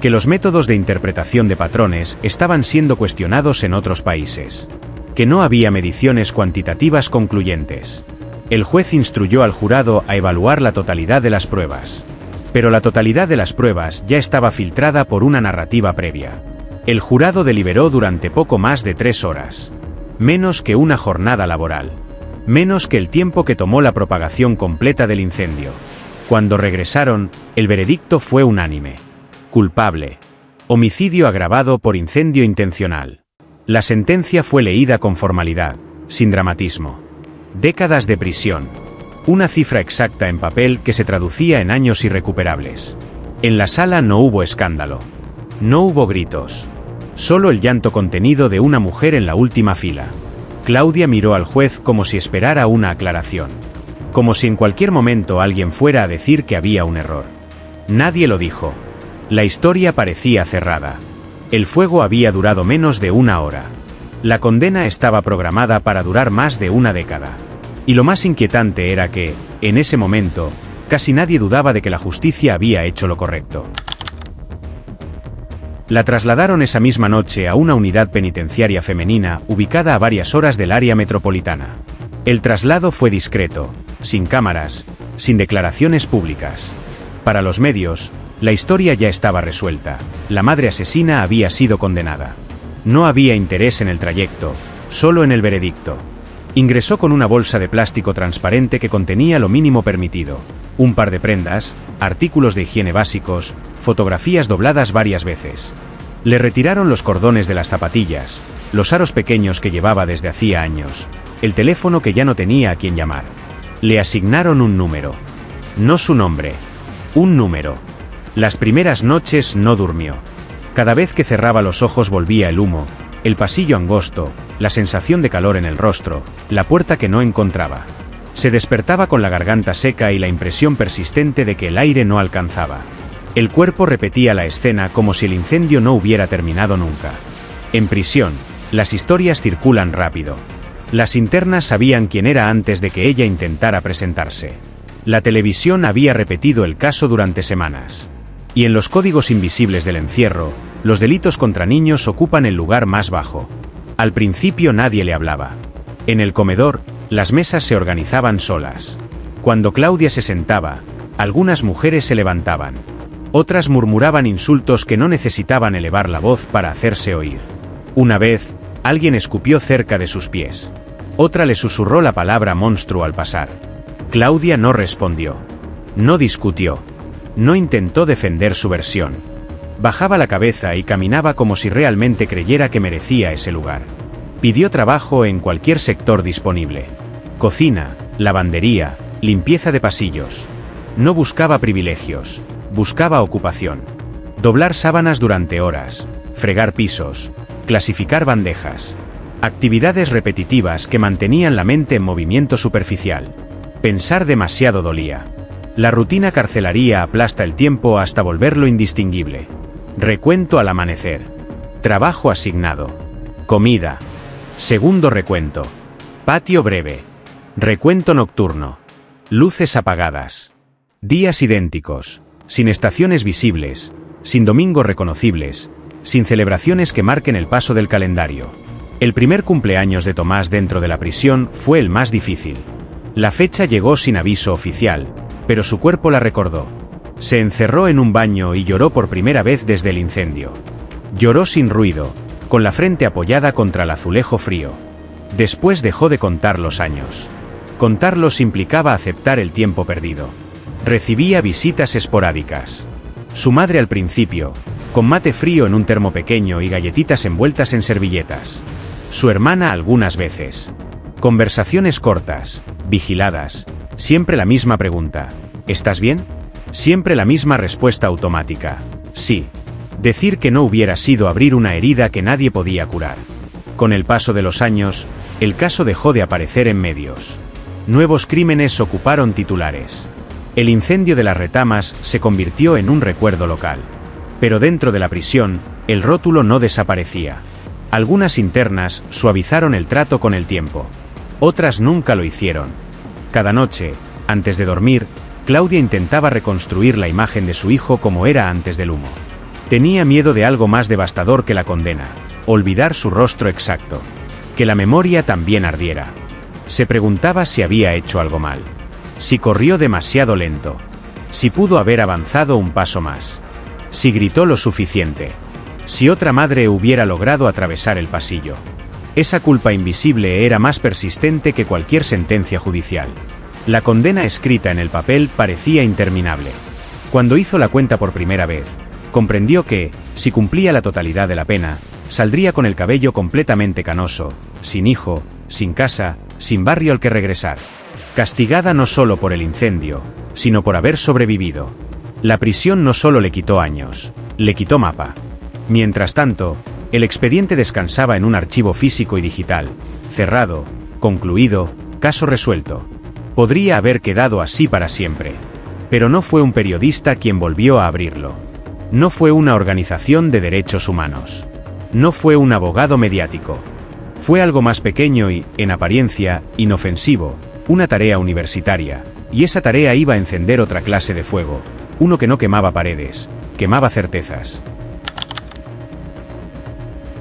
Que los métodos de interpretación de patrones estaban siendo cuestionados en otros países. Que no había mediciones cuantitativas concluyentes. El juez instruyó al jurado a evaluar la totalidad de las pruebas. Pero la totalidad de las pruebas ya estaba filtrada por una narrativa previa. El jurado deliberó durante poco más de 3 horas. Menos que una jornada laboral. Menos que el tiempo que tomó la propagación completa del incendio. Cuando regresaron, el veredicto fue unánime. Culpable. Homicidio agravado por incendio intencional. La sentencia fue leída con formalidad, sin dramatismo. Décadas de prisión. Una cifra exacta en papel que se traducía en años irrecuperables. En la sala no hubo escándalo. No hubo gritos. Solo el llanto contenido de una mujer en la última fila. Claudia miró al juez como si esperara una aclaración. Como si en cualquier momento alguien fuera a decir que había un error. Nadie lo dijo. La historia parecía cerrada. El fuego había durado menos de una hora. La condena estaba programada para durar más de una década. Y lo más inquietante era que, en ese momento, casi nadie dudaba de que la justicia había hecho lo correcto. La trasladaron esa misma noche a una unidad penitenciaria femenina ubicada a varias horas del área metropolitana. El traslado fue discreto, sin cámaras, sin declaraciones públicas. Para los medios, la historia ya estaba resuelta. La madre asesina había sido condenada. No había interés en el trayecto, solo en el veredicto. Ingresó con una bolsa de plástico transparente que contenía lo mínimo permitido: un par de prendas, artículos de higiene básicos, fotografías dobladas varias veces. Le retiraron los cordones de las zapatillas, los aros pequeños que llevaba desde hacía años, el teléfono que ya no tenía a quien llamar. Le asignaron un número. No su nombre. Un número. Las primeras noches no durmió. Cada vez que cerraba los ojos volvía el humo, el pasillo angosto, la sensación de calor en el rostro, la puerta que no encontraba. Se despertaba con la garganta seca y la impresión persistente de que el aire no alcanzaba. El cuerpo repetía la escena como si el incendio no hubiera terminado nunca. En prisión, las historias circulan rápido. Las internas sabían quién era antes de que ella intentara presentarse. La televisión había repetido el caso durante semanas. Y en los códigos invisibles del encierro, los delitos contra niños ocupan el lugar más bajo. Al principio nadie le hablaba. En el comedor, las mesas se organizaban solas. Cuando Claudia se sentaba, algunas mujeres se levantaban. Otras murmuraban insultos que no necesitaban elevar la voz para hacerse oír. Una vez, alguien escupió cerca de sus pies. Otra le susurró la palabra monstruo al pasar. Claudia no respondió. No discutió. No intentó defender su versión. Bajaba la cabeza y caminaba como si realmente creyera que merecía ese lugar. Pidió trabajo en cualquier sector disponible. Cocina, lavandería, limpieza de pasillos. No buscaba privilegios, buscaba ocupación. Doblar sábanas durante horas, fregar pisos, clasificar bandejas. Actividades repetitivas que mantenían la mente en movimiento superficial. Pensar demasiado dolía. La rutina carcelaria aplasta el tiempo hasta volverlo indistinguible. Recuento al amanecer. Trabajo asignado. Comida. Segundo recuento. Patio breve. Recuento nocturno. Luces apagadas. Días idénticos. Sin estaciones visibles. Sin domingos reconocibles. Sin celebraciones que marquen el paso del calendario. El primer cumpleaños de Tomás dentro de la prisión fue el más difícil. La fecha llegó sin aviso oficial, pero su cuerpo la recordó. Se encerró en un baño y lloró por primera vez desde el incendio. Lloró sin ruido, con la frente apoyada contra el azulejo frío. Después dejó de contar los años. Contarlos implicaba aceptar el tiempo perdido. Recibía visitas esporádicas. Su madre al principio, con mate frío en un termo pequeño y galletitas envueltas en servilletas. Su hermana algunas veces. Conversaciones cortas, vigiladas. Siempre la misma pregunta. ¿Estás bien? Siempre la misma respuesta automática. Sí. Decir que no hubiera sido abrir una herida que nadie podía curar. Con el paso de los años, el caso dejó de aparecer en medios. Nuevos crímenes ocuparon titulares. El incendio de las retamas se convirtió en un recuerdo local. Pero dentro de la prisión, el rótulo no desaparecía. Algunas internas suavizaron el trato con el tiempo. Otras nunca lo hicieron. Cada noche, antes de dormir, Claudia intentaba reconstruir la imagen de su hijo como era antes del humo. Tenía miedo de algo más devastador que la condena, olvidar su rostro exacto. Que la memoria también ardiera. Se preguntaba si había hecho algo mal. Si corrió demasiado lento. Si pudo haber avanzado un paso más. Si gritó lo suficiente. Si otra madre hubiera logrado atravesar el pasillo. Esa culpa invisible era más persistente que cualquier sentencia judicial. La condena escrita en el papel parecía interminable. Cuando hizo la cuenta por primera vez, comprendió que, si cumplía la totalidad de la pena, saldría con el cabello completamente canoso, sin hijo, sin casa, sin barrio al que regresar. Castigada no solo por el incendio, sino por haber sobrevivido. La prisión no solo le quitó años, le quitó mapa. Mientras tanto, el expediente descansaba en un archivo físico y digital, cerrado, concluido, caso resuelto. Podría haber quedado así para siempre. Pero no fue un periodista quien volvió a abrirlo. No fue una organización de derechos humanos. No fue un abogado mediático. Fue algo más pequeño y, en apariencia, inofensivo, una tarea universitaria, y esa tarea iba a encender otra clase de fuego, uno que no quemaba paredes, quemaba certezas.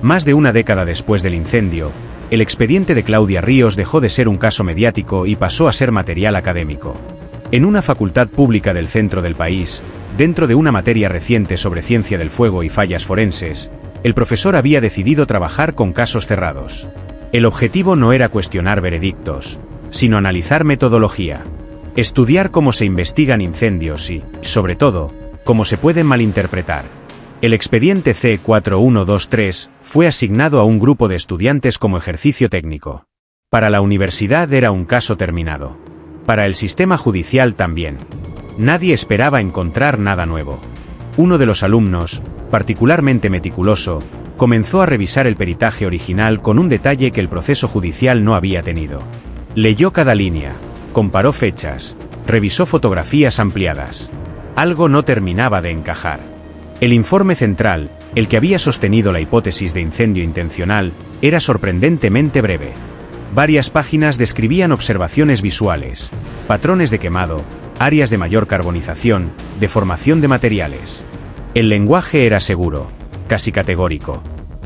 Más de una década después del incendio, el expediente de Claudia Ríos dejó de ser un caso mediático y pasó a ser material académico. En una facultad pública del centro del país, dentro de una materia reciente sobre ciencia del fuego y fallas forenses, el profesor había decidido trabajar con casos cerrados. El objetivo no era cuestionar veredictos, sino analizar metodología. Estudiar cómo se investigan incendios y, sobre todo, cómo se pueden malinterpretar. El expediente C4123 fue asignado a un grupo de estudiantes como ejercicio técnico. Para la universidad era un caso terminado. Para el sistema judicial también. Nadie esperaba encontrar nada nuevo. Uno de los alumnos, particularmente meticuloso, comenzó a revisar el peritaje original con un detalle que el proceso judicial no había tenido. Leyó cada línea, comparó fechas, revisó fotografías ampliadas. Algo no terminaba de encajar. El informe central, el que había sostenido la hipótesis de incendio intencional, era sorprendentemente breve. Varias páginas describían observaciones visuales, patrones de quemado, áreas de mayor carbonización, deformación de materiales. El lenguaje era seguro, casi categórico,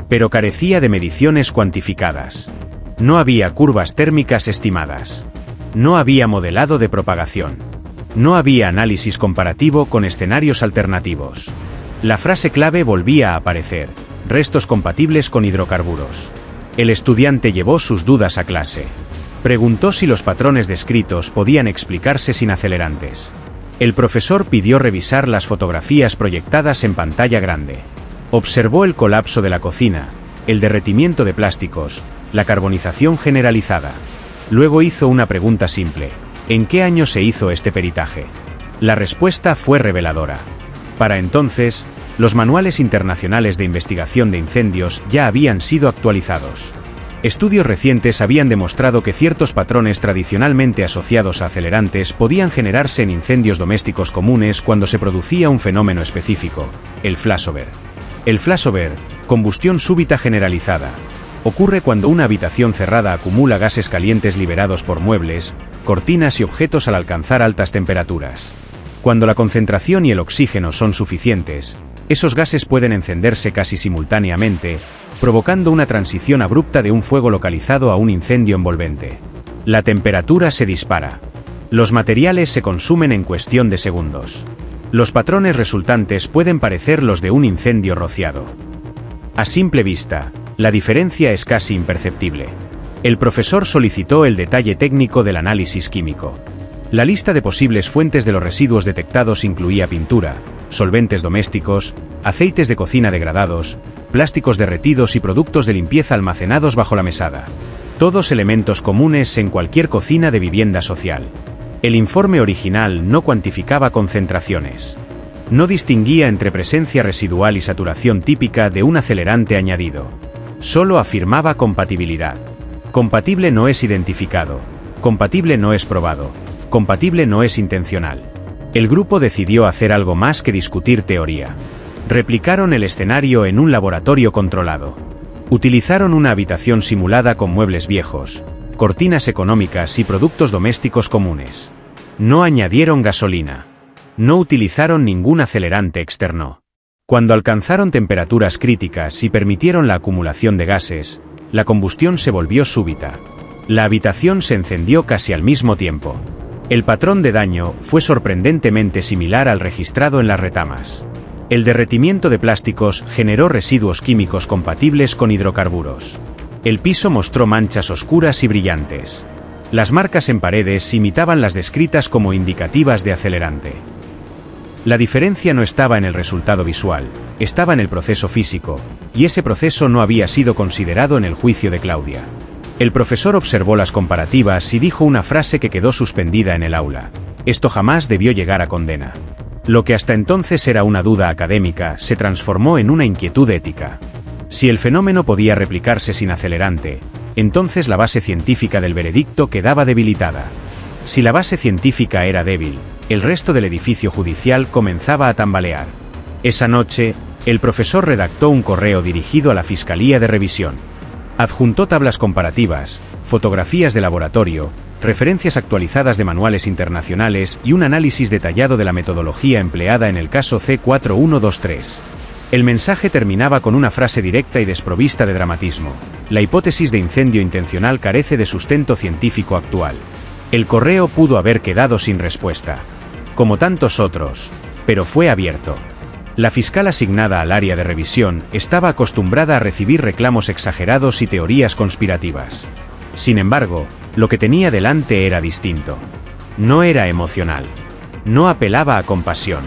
pero carecía de mediciones cuantificadas. No había curvas térmicas estimadas. No había modelado de propagación. No había análisis comparativo con escenarios alternativos. La frase clave volvía a aparecer: restos compatibles con hidrocarburos. El estudiante llevó sus dudas a clase. Preguntó si los patrones descritos podían explicarse sin acelerantes. El profesor pidió revisar las fotografías proyectadas en pantalla grande. Observó el colapso de la cocina, el derretimiento de plásticos, la carbonización generalizada. Luego hizo una pregunta simple: ¿en qué año se hizo este peritaje? La respuesta fue reveladora. Para entonces, los manuales internacionales de investigación de incendios ya habían sido actualizados. Estudios recientes habían demostrado que ciertos patrones tradicionalmente asociados a acelerantes podían generarse en incendios domésticos comunes cuando se producía un fenómeno específico, el flashover. El flashover, combustión súbita generalizada, ocurre cuando una habitación cerrada acumula gases calientes liberados por muebles, cortinas y objetos al alcanzar altas temperaturas. Cuando la concentración y el oxígeno son suficientes, esos gases pueden encenderse casi simultáneamente, provocando una transición abrupta de un fuego localizado a un incendio envolvente. La temperatura se dispara. Los materiales se consumen en cuestión de segundos. Los patrones resultantes pueden parecer los de un incendio rociado. A simple vista, la diferencia es casi imperceptible. El profesor solicitó el detalle técnico del análisis químico. La lista de posibles fuentes de los residuos detectados incluía pintura, solventes domésticos, aceites de cocina degradados, plásticos derretidos y productos de limpieza almacenados bajo la mesada. Todos elementos comunes en cualquier cocina de vivienda social. El informe original no cuantificaba concentraciones. No distinguía entre presencia residual y saturación típica de un acelerante añadido. Solo afirmaba compatibilidad. Compatible no es identificado. Compatible no es probado. Compatible no es intencional. El grupo decidió hacer algo más que discutir teoría. Replicaron el escenario en un laboratorio controlado. Utilizaron una habitación simulada con muebles viejos, cortinas económicas y productos domésticos comunes. No añadieron gasolina. No utilizaron ningún acelerante externo. Cuando alcanzaron temperaturas críticas y permitieron la acumulación de gases, la combustión se volvió súbita. La habitación se encendió casi al mismo tiempo. El patrón de daño fue sorprendentemente similar al registrado en las retamas. El derretimiento de plásticos generó residuos químicos compatibles con hidrocarburos. El piso mostró manchas oscuras y brillantes. Las marcas en paredes imitaban las descritas como indicativas de acelerante. La diferencia no estaba en el resultado visual, estaba en el proceso físico, y ese proceso no había sido considerado en el juicio de Claudia. El profesor observó las comparativas y dijo una frase que quedó suspendida en el aula. Esto jamás debió llegar a condena. Lo que hasta entonces era una duda académica se transformó en una inquietud ética. Si el fenómeno podía replicarse sin acelerante, entonces la base científica del veredicto quedaba debilitada. Si la base científica era débil, el resto del edificio judicial comenzaba a tambalear. Esa noche, el profesor redactó un correo dirigido a la Fiscalía de Revisión. Adjuntó tablas comparativas, fotografías de laboratorio, referencias actualizadas de manuales internacionales y un análisis detallado de la metodología empleada en el caso C4123. El mensaje terminaba con una frase directa y desprovista de dramatismo. La hipótesis de incendio intencional carece de sustento científico actual. El correo pudo haber quedado sin respuesta, como tantos otros, pero fue abierto. La fiscal asignada al área de revisión estaba acostumbrada a recibir reclamos exagerados y teorías conspirativas. Sin embargo, lo que tenía delante era distinto. No era emocional. No apelaba a compasión.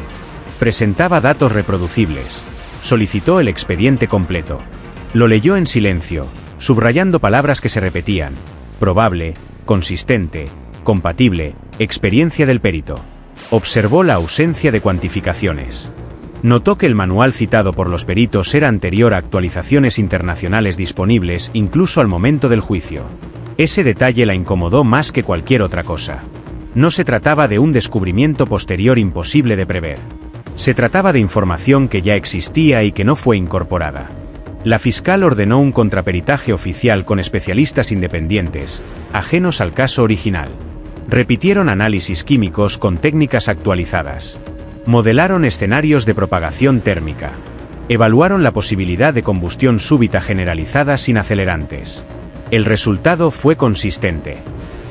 Presentaba datos reproducibles. Solicitó el expediente completo. Lo leyó en silencio, subrayando palabras que se repetían: probable, consistente, compatible, experiencia del perito. Observó la ausencia de cuantificaciones. Notó que el manual citado por los peritos era anterior a actualizaciones internacionales disponibles incluso al momento del juicio. Ese detalle la incomodó más que cualquier otra cosa. No se trataba de un descubrimiento posterior imposible de prever. Se trataba de información que ya existía y que no fue incorporada. La fiscal ordenó un contraperitaje oficial con especialistas independientes, ajenos al caso original. Repitieron análisis químicos con técnicas actualizadas. Modelaron escenarios de propagación térmica. Evaluaron la posibilidad de combustión súbita generalizada sin acelerantes. El resultado fue consistente.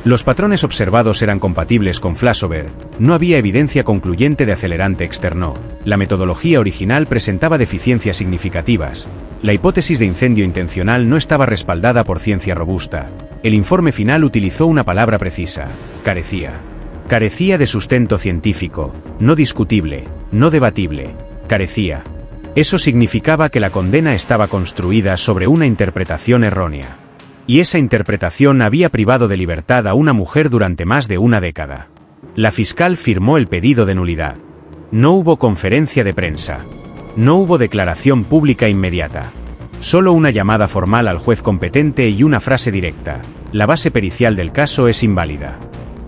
Los patrones observados eran compatibles con flashover, no había evidencia concluyente de acelerante externo, la metodología original presentaba deficiencias significativas, la hipótesis de incendio intencional no estaba respaldada por ciencia robusta, el informe final utilizó una palabra precisa: carecía. Carecía de sustento científico, no discutible, no debatible, carecía. Eso significaba que la condena estaba construida sobre una interpretación errónea. Y esa interpretación había privado de libertad a una mujer durante más de una década. La fiscal firmó el pedido de nulidad. No hubo conferencia de prensa. No hubo declaración pública inmediata. Solo una llamada formal al juez competente y una frase directa: la base pericial del caso es inválida.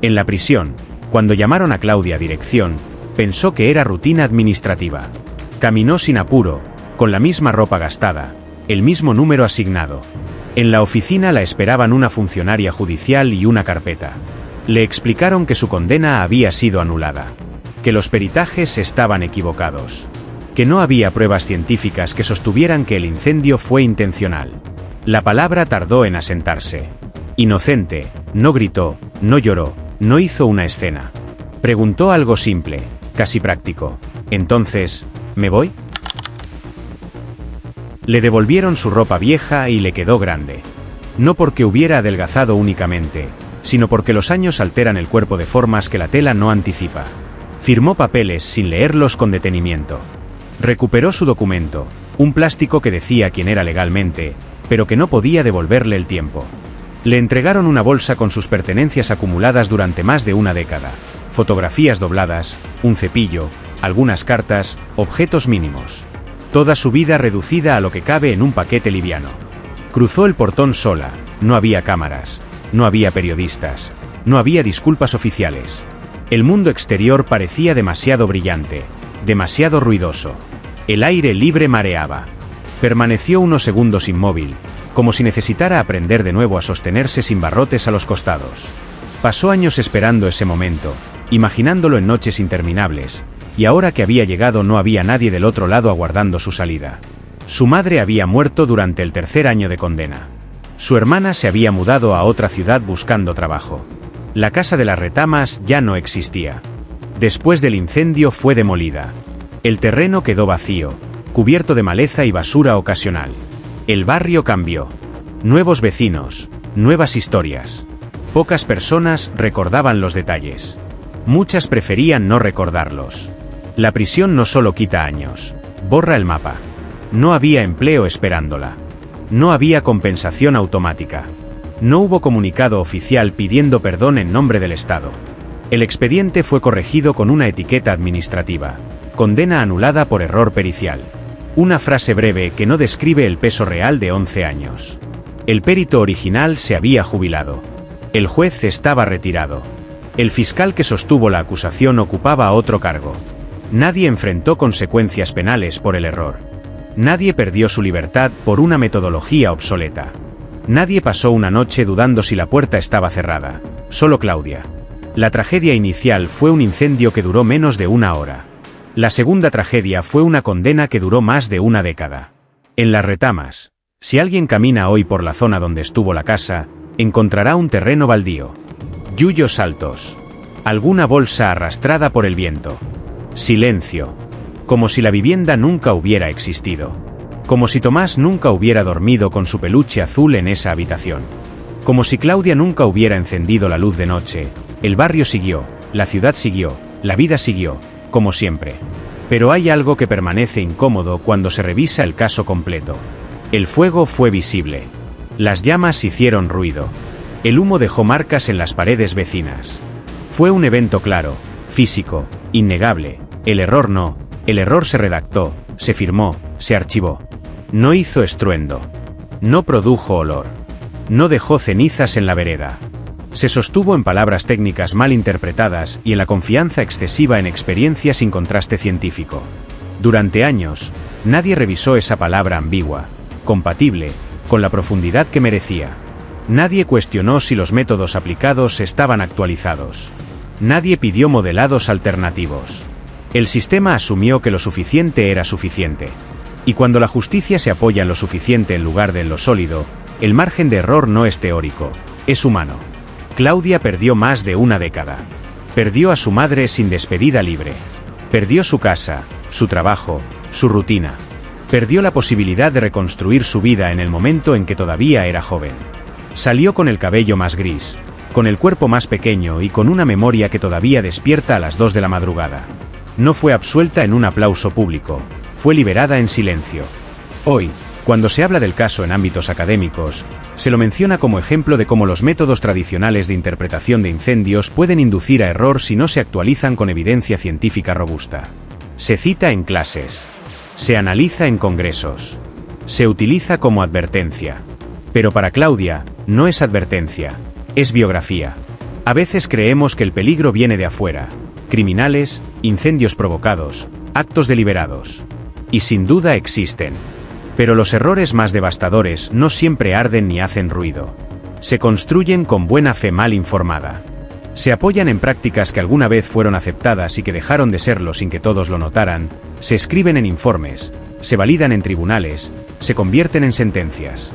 En la prisión, cuando llamaron a Claudia a dirección, pensó que era rutina administrativa. Caminó sin apuro, con la misma ropa gastada, el mismo número asignado. En la oficina la esperaban una funcionaria judicial y una carpeta. Le explicaron que su condena había sido anulada, que los peritajes estaban equivocados, que no había pruebas científicas que sostuvieran que el incendio fue intencional. La palabra tardó en asentarse. Inocente, no gritó, no lloró, no hizo una escena. Preguntó algo simple, casi práctico: ¿entonces, me voy? Le devolvieron su ropa vieja y le quedó grande. No porque hubiera adelgazado únicamente, sino porque los años alteran el cuerpo de formas que la tela no anticipa. Firmó papeles sin leerlos con detenimiento. Recuperó su documento, un plástico que decía quién era legalmente, pero que no podía devolverle el tiempo. Le entregaron una bolsa con sus pertenencias acumuladas durante más de una década: fotografías dobladas, un cepillo, algunas cartas, objetos mínimos. Toda su vida reducida a lo que cabe en un paquete liviano. Cruzó el portón sola, no había cámaras, no había periodistas, no había disculpas oficiales. El mundo exterior parecía demasiado brillante, demasiado ruidoso. El aire libre mareaba. Permaneció unos segundos inmóvil, como si necesitara aprender de nuevo a sostenerse sin barrotes a los costados. Pasó años esperando ese momento, imaginándolo en noches interminables, y ahora que había llegado no había nadie del otro lado aguardando su salida. Su madre había muerto durante el tercer año de condena. Su hermana se había mudado a otra ciudad buscando trabajo. La casa de las retamas ya no existía. Después del incendio fue demolida. El terreno quedó vacío, cubierto de maleza y basura ocasional. El barrio cambió. Nuevos vecinos, nuevas historias. Pocas personas recordaban los detalles. Muchas preferían no recordarlos. La prisión no solo quita años, borra el mapa. No había empleo esperándola. No había compensación automática. No hubo comunicado oficial pidiendo perdón en nombre del Estado. El expediente fue corregido con una etiqueta administrativa. Condena anulada por error pericial. Una frase breve que no describe el peso real de 11 años. El perito original se había jubilado. El juez estaba retirado. El fiscal que sostuvo la acusación ocupaba otro cargo. Nadie enfrentó consecuencias penales por el error. Nadie perdió su libertad por una metodología obsoleta. Nadie pasó una noche dudando si la puerta estaba cerrada. Solo Claudia. La tragedia inicial fue un incendio que duró menos de una hora. La segunda tragedia fue una condena que duró más de una década. En Las Retamas, si alguien camina hoy por la zona donde estuvo la casa, encontrará un terreno baldío. Yuyos altos. Alguna bolsa arrastrada por el viento. Silencio. Como si la vivienda nunca hubiera existido. Como si Tomás nunca hubiera dormido con su peluche azul en esa habitación. Como si Claudia nunca hubiera encendido la luz de noche. El barrio siguió, la ciudad siguió, la vida siguió, como siempre. Pero hay algo que permanece incómodo cuando se revisa el caso completo. El fuego fue visible. Las llamas hicieron ruido. El humo dejó marcas en las paredes vecinas. Fue un evento claro, físico, innegable. El error no, el error se redactó, se firmó, se archivó. No hizo estruendo. No produjo olor. No dejó cenizas en la vereda. Se sostuvo en palabras técnicas mal interpretadas y en la confianza excesiva en experiencia sin contraste científico. Durante años, nadie revisó esa palabra ambigua, compatible, con la profundidad que merecía. Nadie cuestionó si los métodos aplicados estaban actualizados. Nadie pidió modelados alternativos. El sistema asumió que lo suficiente era suficiente. Y cuando la justicia se apoya en lo suficiente en lugar de en lo sólido, el margen de error no es teórico, es humano. Claudia perdió más de una década. Perdió a su madre sin despedida libre. Perdió su casa, su trabajo, su rutina. Perdió la posibilidad de reconstruir su vida en el momento en que todavía era joven. Salió con el cabello más gris, con el cuerpo más pequeño y con una memoria que todavía despierta a las 2 de la madrugada. No fue absuelta en un aplauso público, fue liberada en silencio. Hoy, cuando se habla del caso en ámbitos académicos, se lo menciona como ejemplo de cómo los métodos tradicionales de interpretación de incendios pueden inducir a error si no se actualizan con evidencia científica robusta. Se cita en clases. Se analiza en congresos. Se utiliza como advertencia. Pero para Claudia, no es advertencia, es biografía. A veces creemos que el peligro viene de afuera. Criminales, incendios provocados, actos deliberados. Y sin duda existen. Pero los errores más devastadores no siempre arden ni hacen ruido. Se construyen con buena fe mal informada. Se apoyan en prácticas que alguna vez fueron aceptadas y que dejaron de serlo sin que todos lo notaran, se escriben en informes, se validan en tribunales, se convierten en sentencias.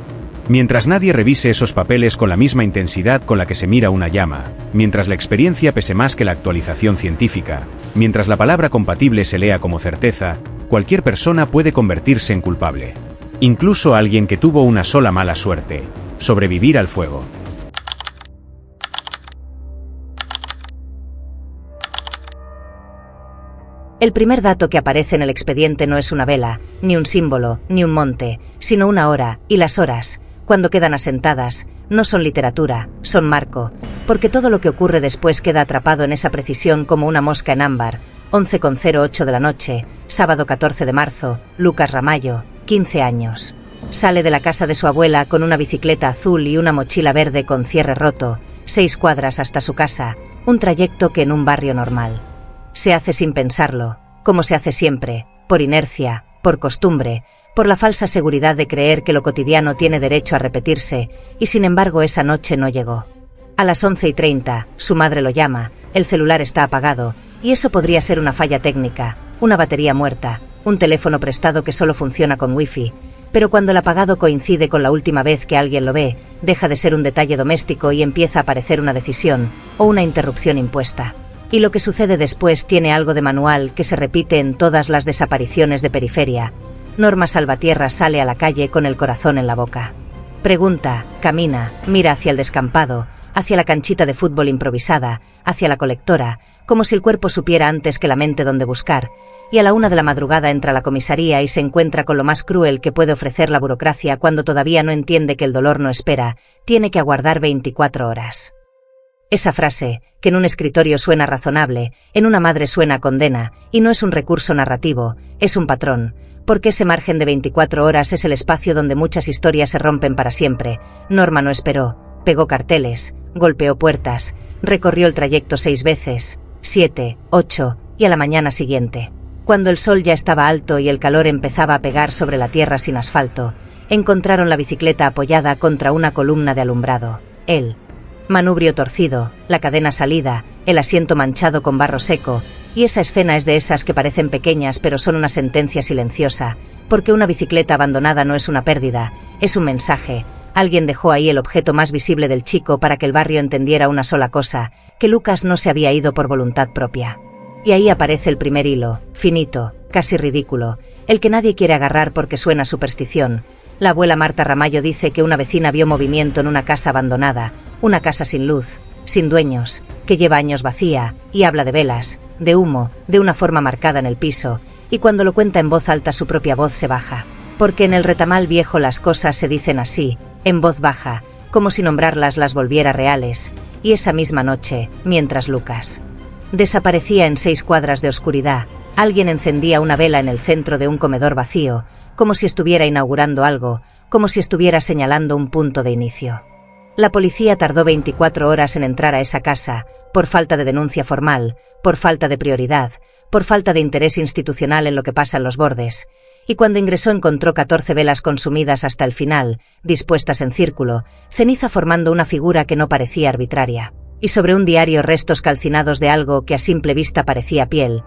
Mientras nadie revise esos papeles con la misma intensidad con la que se mira una llama, mientras la experiencia pese más que la actualización científica, mientras la palabra compatible se lea como certeza, cualquier persona puede convertirse en culpable. Incluso alguien que tuvo una sola mala suerte, sobrevivir al fuego. El primer dato que aparece en el expediente no es una vela, ni un símbolo, ni un monte, sino una hora, y las horas, cuando quedan asentadas, no son literatura, son marco, porque todo lo que ocurre después queda atrapado en esa precisión como una mosca en ámbar. 11:08 de la noche, sábado 14 de marzo, Lucas Ramallo, 15 años. Sale de la casa de su abuela con una bicicleta azul y una mochila verde con cierre roto, 6 cuadras hasta su casa, un trayecto que en un barrio normal. Se hace sin pensarlo, como se hace siempre, por inercia, por costumbre, por la falsa seguridad de creer que lo cotidiano tiene derecho a repetirse, y sin embargo esa noche no llegó. A las 11:30, su madre lo llama, el celular está apagado, y eso podría ser una falla técnica, una batería muerta, un teléfono prestado que solo funciona con wifi, pero cuando el apagado coincide con la última vez que alguien lo ve, deja de ser un detalle doméstico y empieza a parecer una decisión, o una interrupción impuesta. Y lo que sucede después tiene algo de manual que se repite en todas las desapariciones de periferia. Norma Salvatierra sale a la calle con el corazón en la boca. Pregunta, camina, mira hacia el descampado, hacia la canchita de fútbol improvisada, hacia la colectora, como si el cuerpo supiera antes que la mente dónde buscar, y a la 1 de la madrugada entra a la comisaría y se encuentra con lo más cruel que puede ofrecer la burocracia cuando todavía no entiende que el dolor no espera, tiene que aguardar 24 horas. Esa frase, que en un escritorio suena razonable, en una madre suena a condena, y no es un recurso narrativo, es un patrón, porque ese margen de 24 horas es el espacio donde muchas historias se rompen para siempre. Norma no esperó, pegó carteles, golpeó puertas, recorrió el trayecto 6 veces, 7, 8, y a la mañana siguiente, cuando el sol ya estaba alto y el calor empezaba a pegar sobre la tierra sin asfalto, encontraron la bicicleta apoyada contra una columna de alumbrado. El manubrio torcido, la cadena salida, el asiento manchado con barro seco, y esa escena es de esas que parecen pequeñas pero son una sentencia silenciosa, porque una bicicleta abandonada no es una pérdida, es un mensaje. Alguien dejó ahí el objeto más visible del chico para que el barrio entendiera una sola cosa, que Lucas no se había ido por voluntad propia. Y ahí aparece el primer hilo, finito, casi ridículo, el que nadie quiere agarrar porque suena superstición. La abuela Marta Ramallo dice que una vecina vio movimiento en una casa abandonada, una casa sin luz, sin dueños, que lleva años vacía, y habla de velas, de humo, de una forma marcada en el piso, y cuando lo cuenta en voz alta su propia voz se baja, porque en el Retamal Viejo las cosas se dicen así, en voz baja, como si nombrarlas las volviera reales, y esa misma noche, mientras Lucas desaparecía en 6 cuadras de oscuridad, alguien encendía una vela en el centro de un comedor vacío, como si estuviera inaugurando algo, como si estuviera señalando un punto de inicio. La policía tardó 24 horas en entrar a esa casa, por falta de denuncia formal, por falta de prioridad, por falta de interés institucional en lo que pasa en los bordes, y cuando ingresó encontró 14 velas consumidas hasta el final, dispuestas en círculo, ceniza formando una figura que no parecía arbitraria, y sobre un diario restos calcinados de algo que a simple vista parecía piel,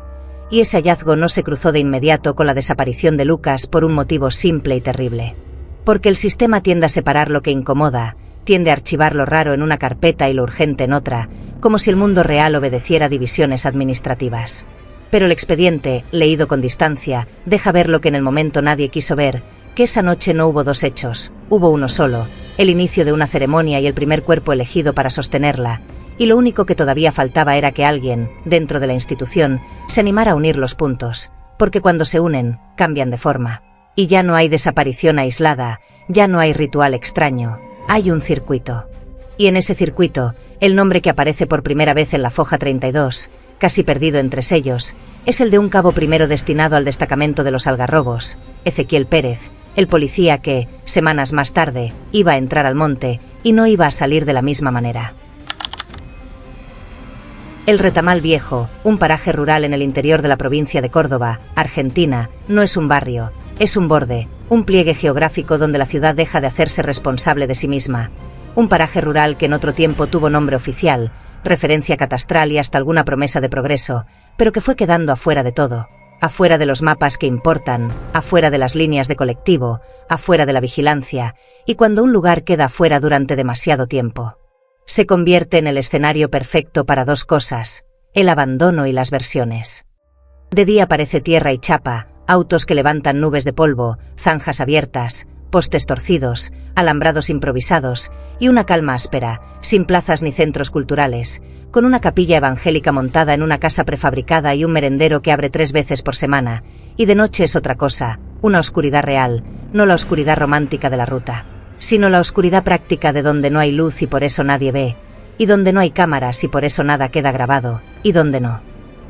y ese hallazgo no se cruzó de inmediato con la desaparición de Lucas por un motivo simple y terrible. Porque el sistema tiende a separar lo que incomoda, tiende a archivar lo raro en una carpeta y lo urgente en otra, como si el mundo real obedeciera divisiones administrativas. Pero el expediente, leído con distancia, deja ver lo que en el momento nadie quiso ver, que esa noche no hubo 2 hechos, hubo uno solo, el inicio de una ceremonia y el primer cuerpo elegido para sostenerla, y lo único que todavía faltaba era que alguien, dentro de la institución, se animara a unir los puntos, porque cuando se unen, cambian de forma. Y ya no hay desaparición aislada, ya no hay ritual extraño, hay un circuito. Y en ese circuito, el nombre que aparece por primera vez en la foja 32, casi perdido entre sellos, es el de un cabo primero destinado al destacamento de los Algarrobos, Ezequiel Pérez, el policía que, semanas más tarde, iba a entrar al monte y no iba a salir de la misma manera. El Retamal Viejo, un paraje rural en el interior de la provincia de Córdoba, Argentina, no es un barrio, es un borde, un pliegue geográfico donde la ciudad deja de hacerse responsable de sí misma. Un paraje rural que en otro tiempo tuvo nombre oficial, referencia catastral y hasta alguna promesa de progreso, pero que fue quedando afuera de todo, afuera de los mapas que importan, afuera de las líneas de colectivo, afuera de la vigilancia, y cuando un lugar queda afuera durante demasiado tiempo, se convierte en el escenario perfecto para 2 cosas, el abandono y las versiones. De día parece tierra y chapa, autos que levantan nubes de polvo, zanjas abiertas, postes torcidos, alambrados improvisados, y una calma áspera, sin plazas ni centros culturales, con una capilla evangélica montada en una casa prefabricada y un merendero que abre 3 veces por semana, y de noche es otra cosa, una oscuridad real, no la oscuridad romántica de la ruta, sino la oscuridad práctica de donde no hay luz y por eso nadie ve, y donde no hay cámaras y por eso nada queda grabado, y donde no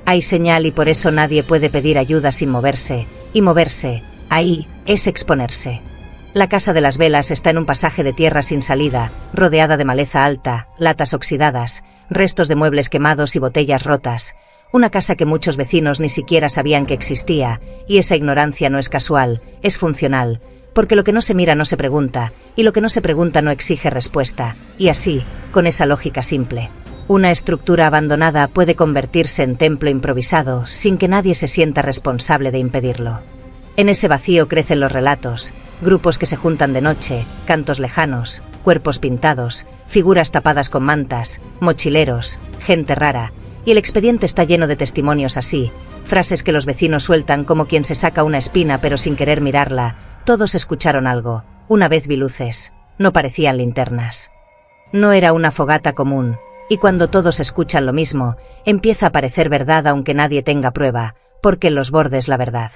hay señal y por eso nadie puede pedir ayuda sin moverse, y moverse, ahí, es exponerse. La casa de las velas está en un pasaje de tierra sin salida, rodeada de maleza alta, latas oxidadas, restos de muebles quemados y botellas rotas, una casa que muchos vecinos ni siquiera sabían que existía, y esa ignorancia no es casual, es funcional, porque lo que no se mira no se pregunta, y lo que no se pregunta no exige respuesta, y así, con esa lógica simple, una estructura abandonada puede convertirse en templo improvisado sin que nadie se sienta responsable de impedirlo. En ese vacío crecen los relatos, grupos que se juntan de noche, cantos lejanos, cuerpos pintados, figuras tapadas con mantas, mochileros, gente rara, y el expediente está lleno de testimonios así, frases que los vecinos sueltan como quien se saca una espina pero sin querer mirarla. Todos escucharon algo, una vez vi luces, no parecían linternas. No era una fogata común, y cuando todos escuchan lo mismo, empieza a parecer verdad aunque nadie tenga prueba, porque en los bordes la verdad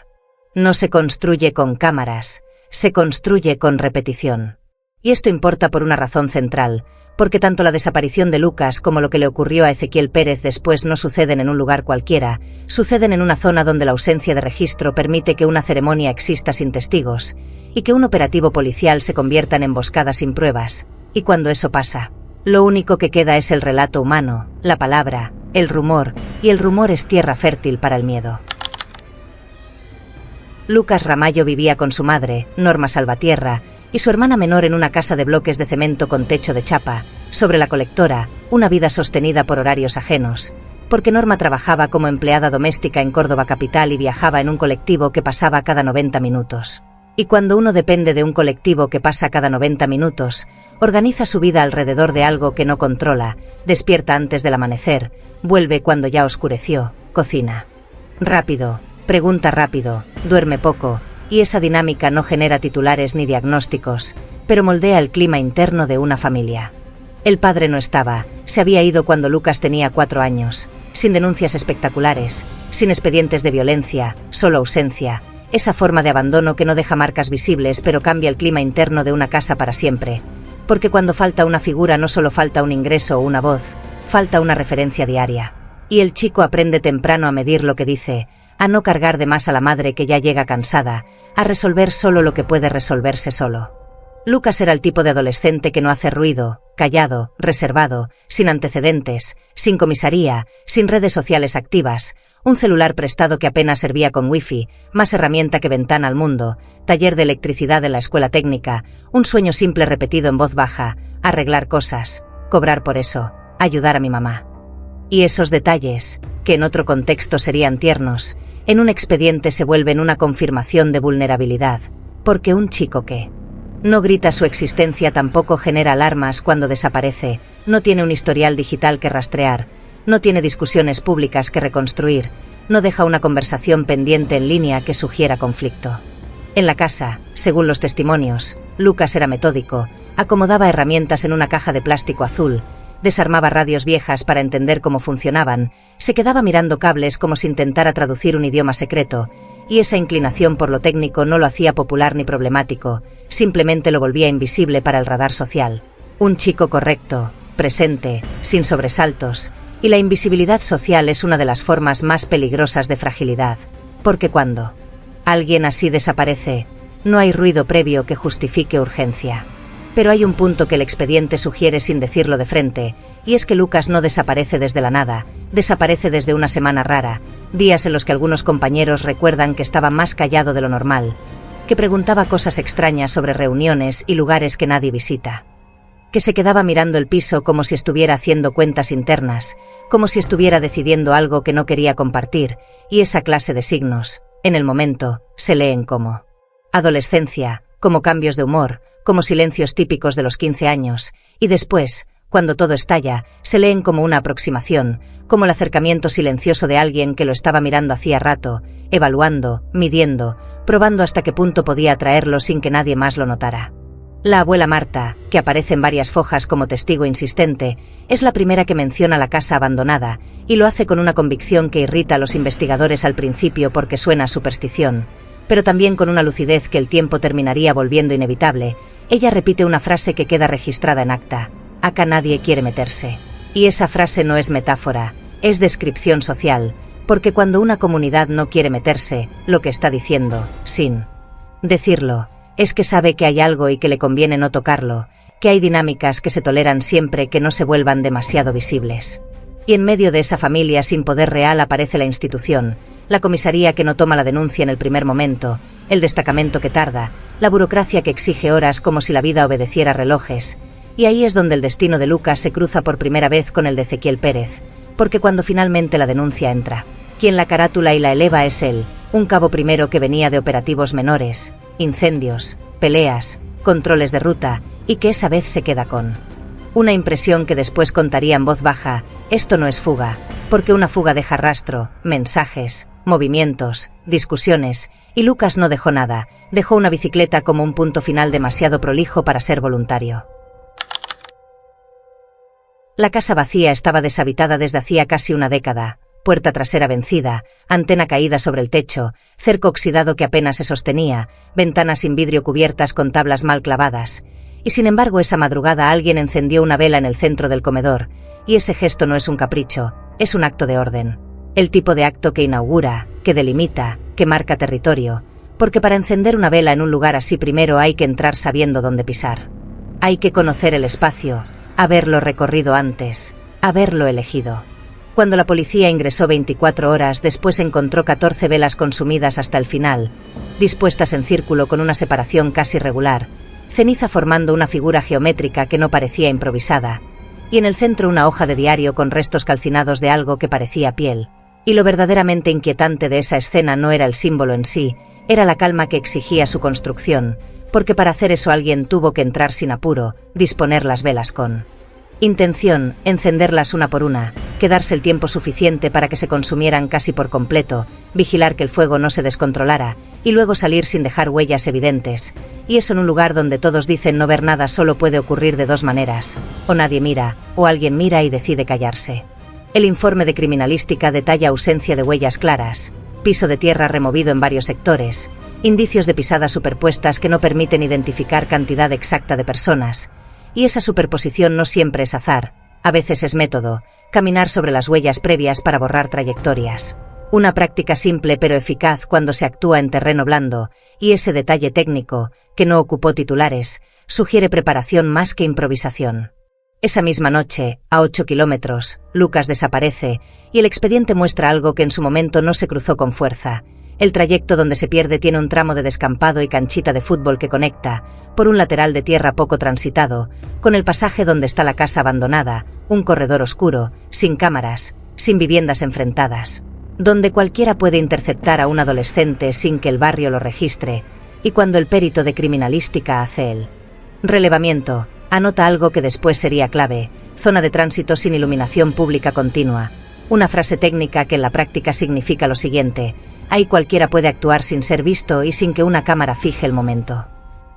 no se construye con cámaras, se construye con repetición. Y esto importa por una razón central, porque tanto la desaparición de Lucas como lo que le ocurrió a Ezequiel Pérez después no suceden en un lugar cualquiera, suceden en una zona donde la ausencia de registro permite que una ceremonia exista sin testigos, y que un operativo policial se convierta en emboscada sin pruebas, y cuando eso pasa, lo único que queda es el relato humano, la palabra, el rumor, y el rumor es tierra fértil para el miedo. Lucas Ramallo vivía con su madre, Norma Salvatierra, y su hermana menor en una casa de bloques de cemento con techo de chapa, sobre la colectora, una vida sostenida por horarios ajenos, porque Norma trabajaba como empleada doméstica en Córdoba capital y viajaba en un colectivo que pasaba cada 90 minutos. Y cuando uno depende de un colectivo que pasa cada 90 minutos, organiza su vida alrededor de algo que no controla, despierta antes del amanecer, vuelve cuando ya oscureció, cocina rápido, pregunta rápido, duerme poco, y esa dinámica no genera titulares ni diagnósticos, pero moldea el clima interno de una familia. El padre no estaba, se había ido cuando Lucas tenía 4 años, sin denuncias espectaculares, sin expedientes de violencia, solo ausencia, esa forma de abandono que no deja marcas visibles pero cambia el clima interno de una casa para siempre, porque cuando falta una figura no solo falta un ingreso o una voz, falta una referencia diaria. Y el chico aprende temprano a medir lo que dice, a no cargar de más a la madre que ya llega cansada, a resolver solo lo que puede resolverse solo. Lucas era el tipo de adolescente que no hace ruido, callado, reservado, sin antecedentes, sin comisaría, sin redes sociales activas, un celular prestado que apenas servía con wifi, más herramienta que ventana al mundo, taller de electricidad en la escuela técnica, un sueño simple repetido en voz baja, arreglar cosas, cobrar por eso, ayudar a mi mamá. Y esos detalles, que en otro contexto serían tiernos, en un expediente se vuelven una confirmación de vulnerabilidad, porque un chico que no grita su existencia tampoco genera alarmas cuando desaparece, no tiene un historial digital que rastrear, no tiene discusiones públicas que reconstruir, no deja una conversación pendiente en línea que sugiera conflicto. En la casa, según los testimonios, Lucas era metódico, acomodaba herramientas en una caja de plástico azul, desarmaba radios viejas para entender cómo funcionaban, se quedaba mirando cables como si intentara traducir un idioma secreto, y esa inclinación por lo técnico no lo hacía popular ni problemático, simplemente lo volvía invisible para el radar social. Un chico correcto, presente, sin sobresaltos, y la invisibilidad social es una de las formas más peligrosas de fragilidad, porque cuando alguien así desaparece, no hay ruido previo que justifique urgencia. Pero hay un punto que el expediente sugiere sin decirlo de frente, y es que Lucas no desaparece desde la nada, desaparece desde una semana rara, días en los que algunos compañeros recuerdan que estaba más callado de lo normal, que preguntaba cosas extrañas sobre reuniones y lugares que nadie visita, que se quedaba mirando el piso como si estuviera haciendo cuentas internas, como si estuviera decidiendo algo que no quería compartir, y esa clase de signos, en el momento, se leen como adolescencia, como cambios de humor, como silencios típicos de los 15 años, y después, cuando todo estalla, se leen como una aproximación, como el acercamiento silencioso de alguien que lo estaba mirando hacía rato, evaluando, midiendo, probando hasta qué punto podía atraerlo sin que nadie más lo notara. La abuela Marta, que aparece en varias fojas como testigo insistente, es la primera que menciona la casa abandonada, y lo hace con una convicción que irrita a los investigadores al principio porque suena a superstición, pero también con una lucidez que el tiempo terminaría volviendo inevitable. Ella repite una frase que queda registrada en acta: acá nadie quiere meterse. Y esa frase no es metáfora, es descripción social, porque cuando una comunidad no quiere meterse, lo que está diciendo, sin decirlo, es que sabe que hay algo y que le conviene no tocarlo, que hay dinámicas que se toleran siempre que no se vuelvan demasiado visibles. Y en medio de esa familia sin poder real aparece la institución, la comisaría que no toma la denuncia en el primer momento, el destacamento que tarda, la burocracia que exige horas como si la vida obedeciera relojes, y ahí es donde el destino de Lucas se cruza por primera vez con el de Ezequiel Pérez, porque cuando finalmente la denuncia entra, quien la carátula y la eleva es él, un cabo primero que venía de operativos menores, incendios, peleas, controles de ruta, y que esa vez se queda con una impresión que después contaría en voz baja: esto no es fuga, porque una fuga deja rastro, mensajes, movimientos, discusiones, y Lucas no dejó nada, dejó una bicicleta como un punto final demasiado prolijo para ser voluntario. La casa vacía estaba deshabitada desde hacía casi una década, puerta trasera vencida, antena caída sobre el techo, cerco oxidado que apenas se sostenía, ventanas sin vidrio cubiertas con tablas mal clavadas. Y sin embargo esa madrugada alguien encendió una vela en el centro del comedor, y ese gesto no es un capricho, es un acto de orden. El tipo de acto que inaugura, que delimita, que marca territorio, porque para encender una vela en un lugar así primero hay que entrar sabiendo dónde pisar. Hay que conocer el espacio, haberlo recorrido antes, haberlo elegido. Cuando la policía ingresó 24 horas después encontró 14 velas consumidas hasta el final, dispuestas en círculo con una separación casi regular, ceniza formando una figura geométrica que no parecía improvisada, y en el centro una hoja de diario con restos calcinados de algo que parecía piel. Y lo verdaderamente inquietante de esa escena no era el símbolo en sí, era la calma que exigía su construcción, porque para hacer eso alguien tuvo que entrar sin apuro, disponer las velas con intención, encenderlas una por una, quedarse el tiempo suficiente para que se consumieran casi por completo, vigilar que el fuego no se descontrolara, y luego salir sin dejar huellas evidentes. Y eso en un lugar donde todos dicen no ver nada solo puede ocurrir de dos maneras, o nadie mira, o alguien mira y decide callarse. El informe de criminalística detalla ausencia de huellas claras, piso de tierra removido en varios sectores, indicios de pisadas superpuestas que no permiten identificar cantidad exacta de personas, y esa superposición no siempre es azar, a veces es método, caminar sobre las huellas previas para borrar trayectorias. Una práctica simple pero eficaz cuando se actúa en terreno blando, y ese detalle técnico, que no ocupó titulares, sugiere preparación más que improvisación. Esa misma noche, a 8 kilómetros, Lucas desaparece, y el expediente muestra algo que en su momento no se cruzó con fuerza. El trayecto donde se pierde tiene un tramo de descampado y canchita de fútbol que conecta, por un lateral de tierra poco transitado, con el pasaje donde está la casa abandonada, un corredor oscuro, sin cámaras, sin viviendas enfrentadas, donde cualquiera puede interceptar a un adolescente sin que el barrio lo registre, y cuando el perito de criminalística hace el relevamiento, anota algo que después sería clave: zona de tránsito sin iluminación pública continua. Una frase técnica que en la práctica significa lo siguiente: ahí cualquiera puede actuar sin ser visto y sin que una cámara fije el momento.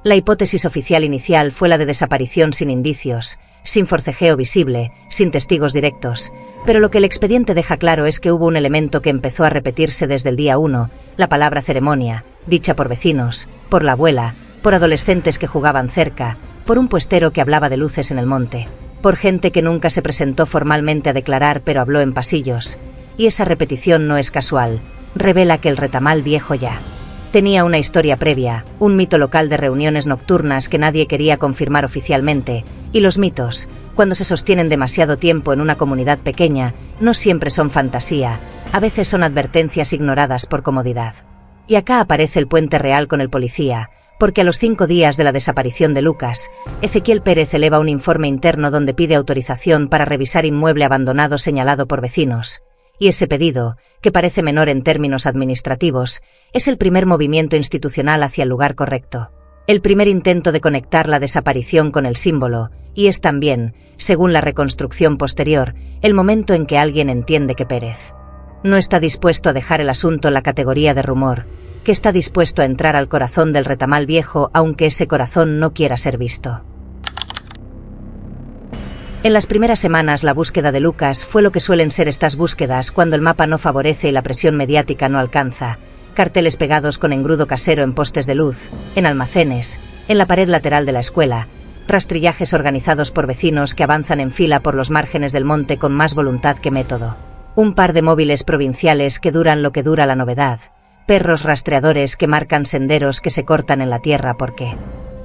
La hipótesis oficial inicial fue la de desaparición sin indicios, sin forcejeo visible, sin testigos directos, pero lo que el expediente deja claro es que hubo un elemento que empezó a repetirse desde el día 1, la palabra ceremonia, dicha por vecinos, por la abuela, por adolescentes que jugaban cerca, por un puestero que hablaba de luces en el monte, por gente que nunca se presentó formalmente a declarar pero habló en pasillos, y esa repetición no es casual, revela que el Retamal Viejo ya tenía una historia previa, un mito local de reuniones nocturnas que nadie quería confirmar oficialmente, y los mitos, cuando se sostienen demasiado tiempo en una comunidad pequeña, no siempre son fantasía, a veces son advertencias ignoradas por comodidad. Y acá aparece el puente real con el policía, porque a los 5 días de la desaparición de Lucas, Ezequiel Pérez eleva un informe interno donde pide autorización para revisar inmueble abandonado señalado por vecinos. Y ese pedido, que parece menor en términos administrativos, es el primer movimiento institucional hacia el lugar correcto. El primer intento de conectar la desaparición con el símbolo, y es también, según la reconstrucción posterior, el momento en que alguien entiende que Pérez no está dispuesto a dejar el asunto en la categoría de rumor, que está dispuesto a entrar al corazón del Retamal Viejo aunque ese corazón no quiera ser visto. En las primeras semanas la búsqueda de Lucas fue lo que suelen ser estas búsquedas cuando el mapa no favorece y la presión mediática no alcanza. Carteles pegados con engrudo casero en postes de luz, en almacenes, en la pared lateral de la escuela, rastrillajes organizados por vecinos que avanzan en fila por los márgenes del monte con más voluntad que método. Un par de móviles provinciales que duran lo que dura la novedad, perros rastreadores que marcan senderos que se cortan en la tierra porque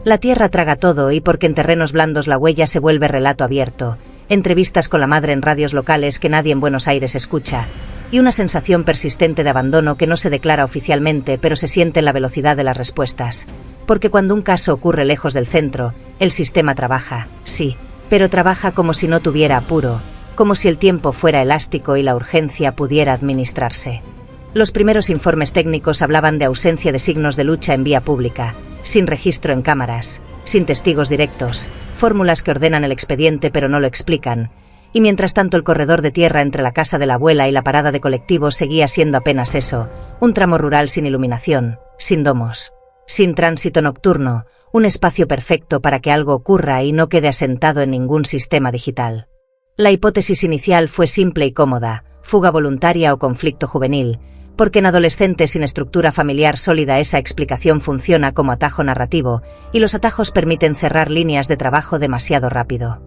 la tierra traga todo y porque en terrenos blandos la huella se vuelve relato abierto, entrevistas con la madre en radios locales que nadie en Buenos Aires escucha, y una sensación persistente de abandono que no se declara oficialmente pero se siente en la velocidad de las respuestas, porque cuando un caso ocurre lejos del centro, el sistema trabaja, sí, pero trabaja como si no tuviera apuro, como si el tiempo fuera elástico y la urgencia pudiera administrarse. Los primeros informes técnicos hablaban de ausencia de signos de lucha en vía pública, sin registro en cámaras, sin testigos directos, fórmulas que ordenan el expediente pero no lo explican, y mientras tanto el corredor de tierra entre la casa de la abuela y la parada de colectivos seguía siendo apenas eso, un tramo rural sin iluminación, sin domos, sin tránsito nocturno, un espacio perfecto para que algo ocurra y no quede asentado en ningún sistema digital. La hipótesis inicial fue simple y cómoda: fuga voluntaria o conflicto juvenil, porque en adolescentes sin estructura familiar sólida esa explicación funciona como atajo narrativo, y los atajos permiten cerrar líneas de trabajo demasiado rápido.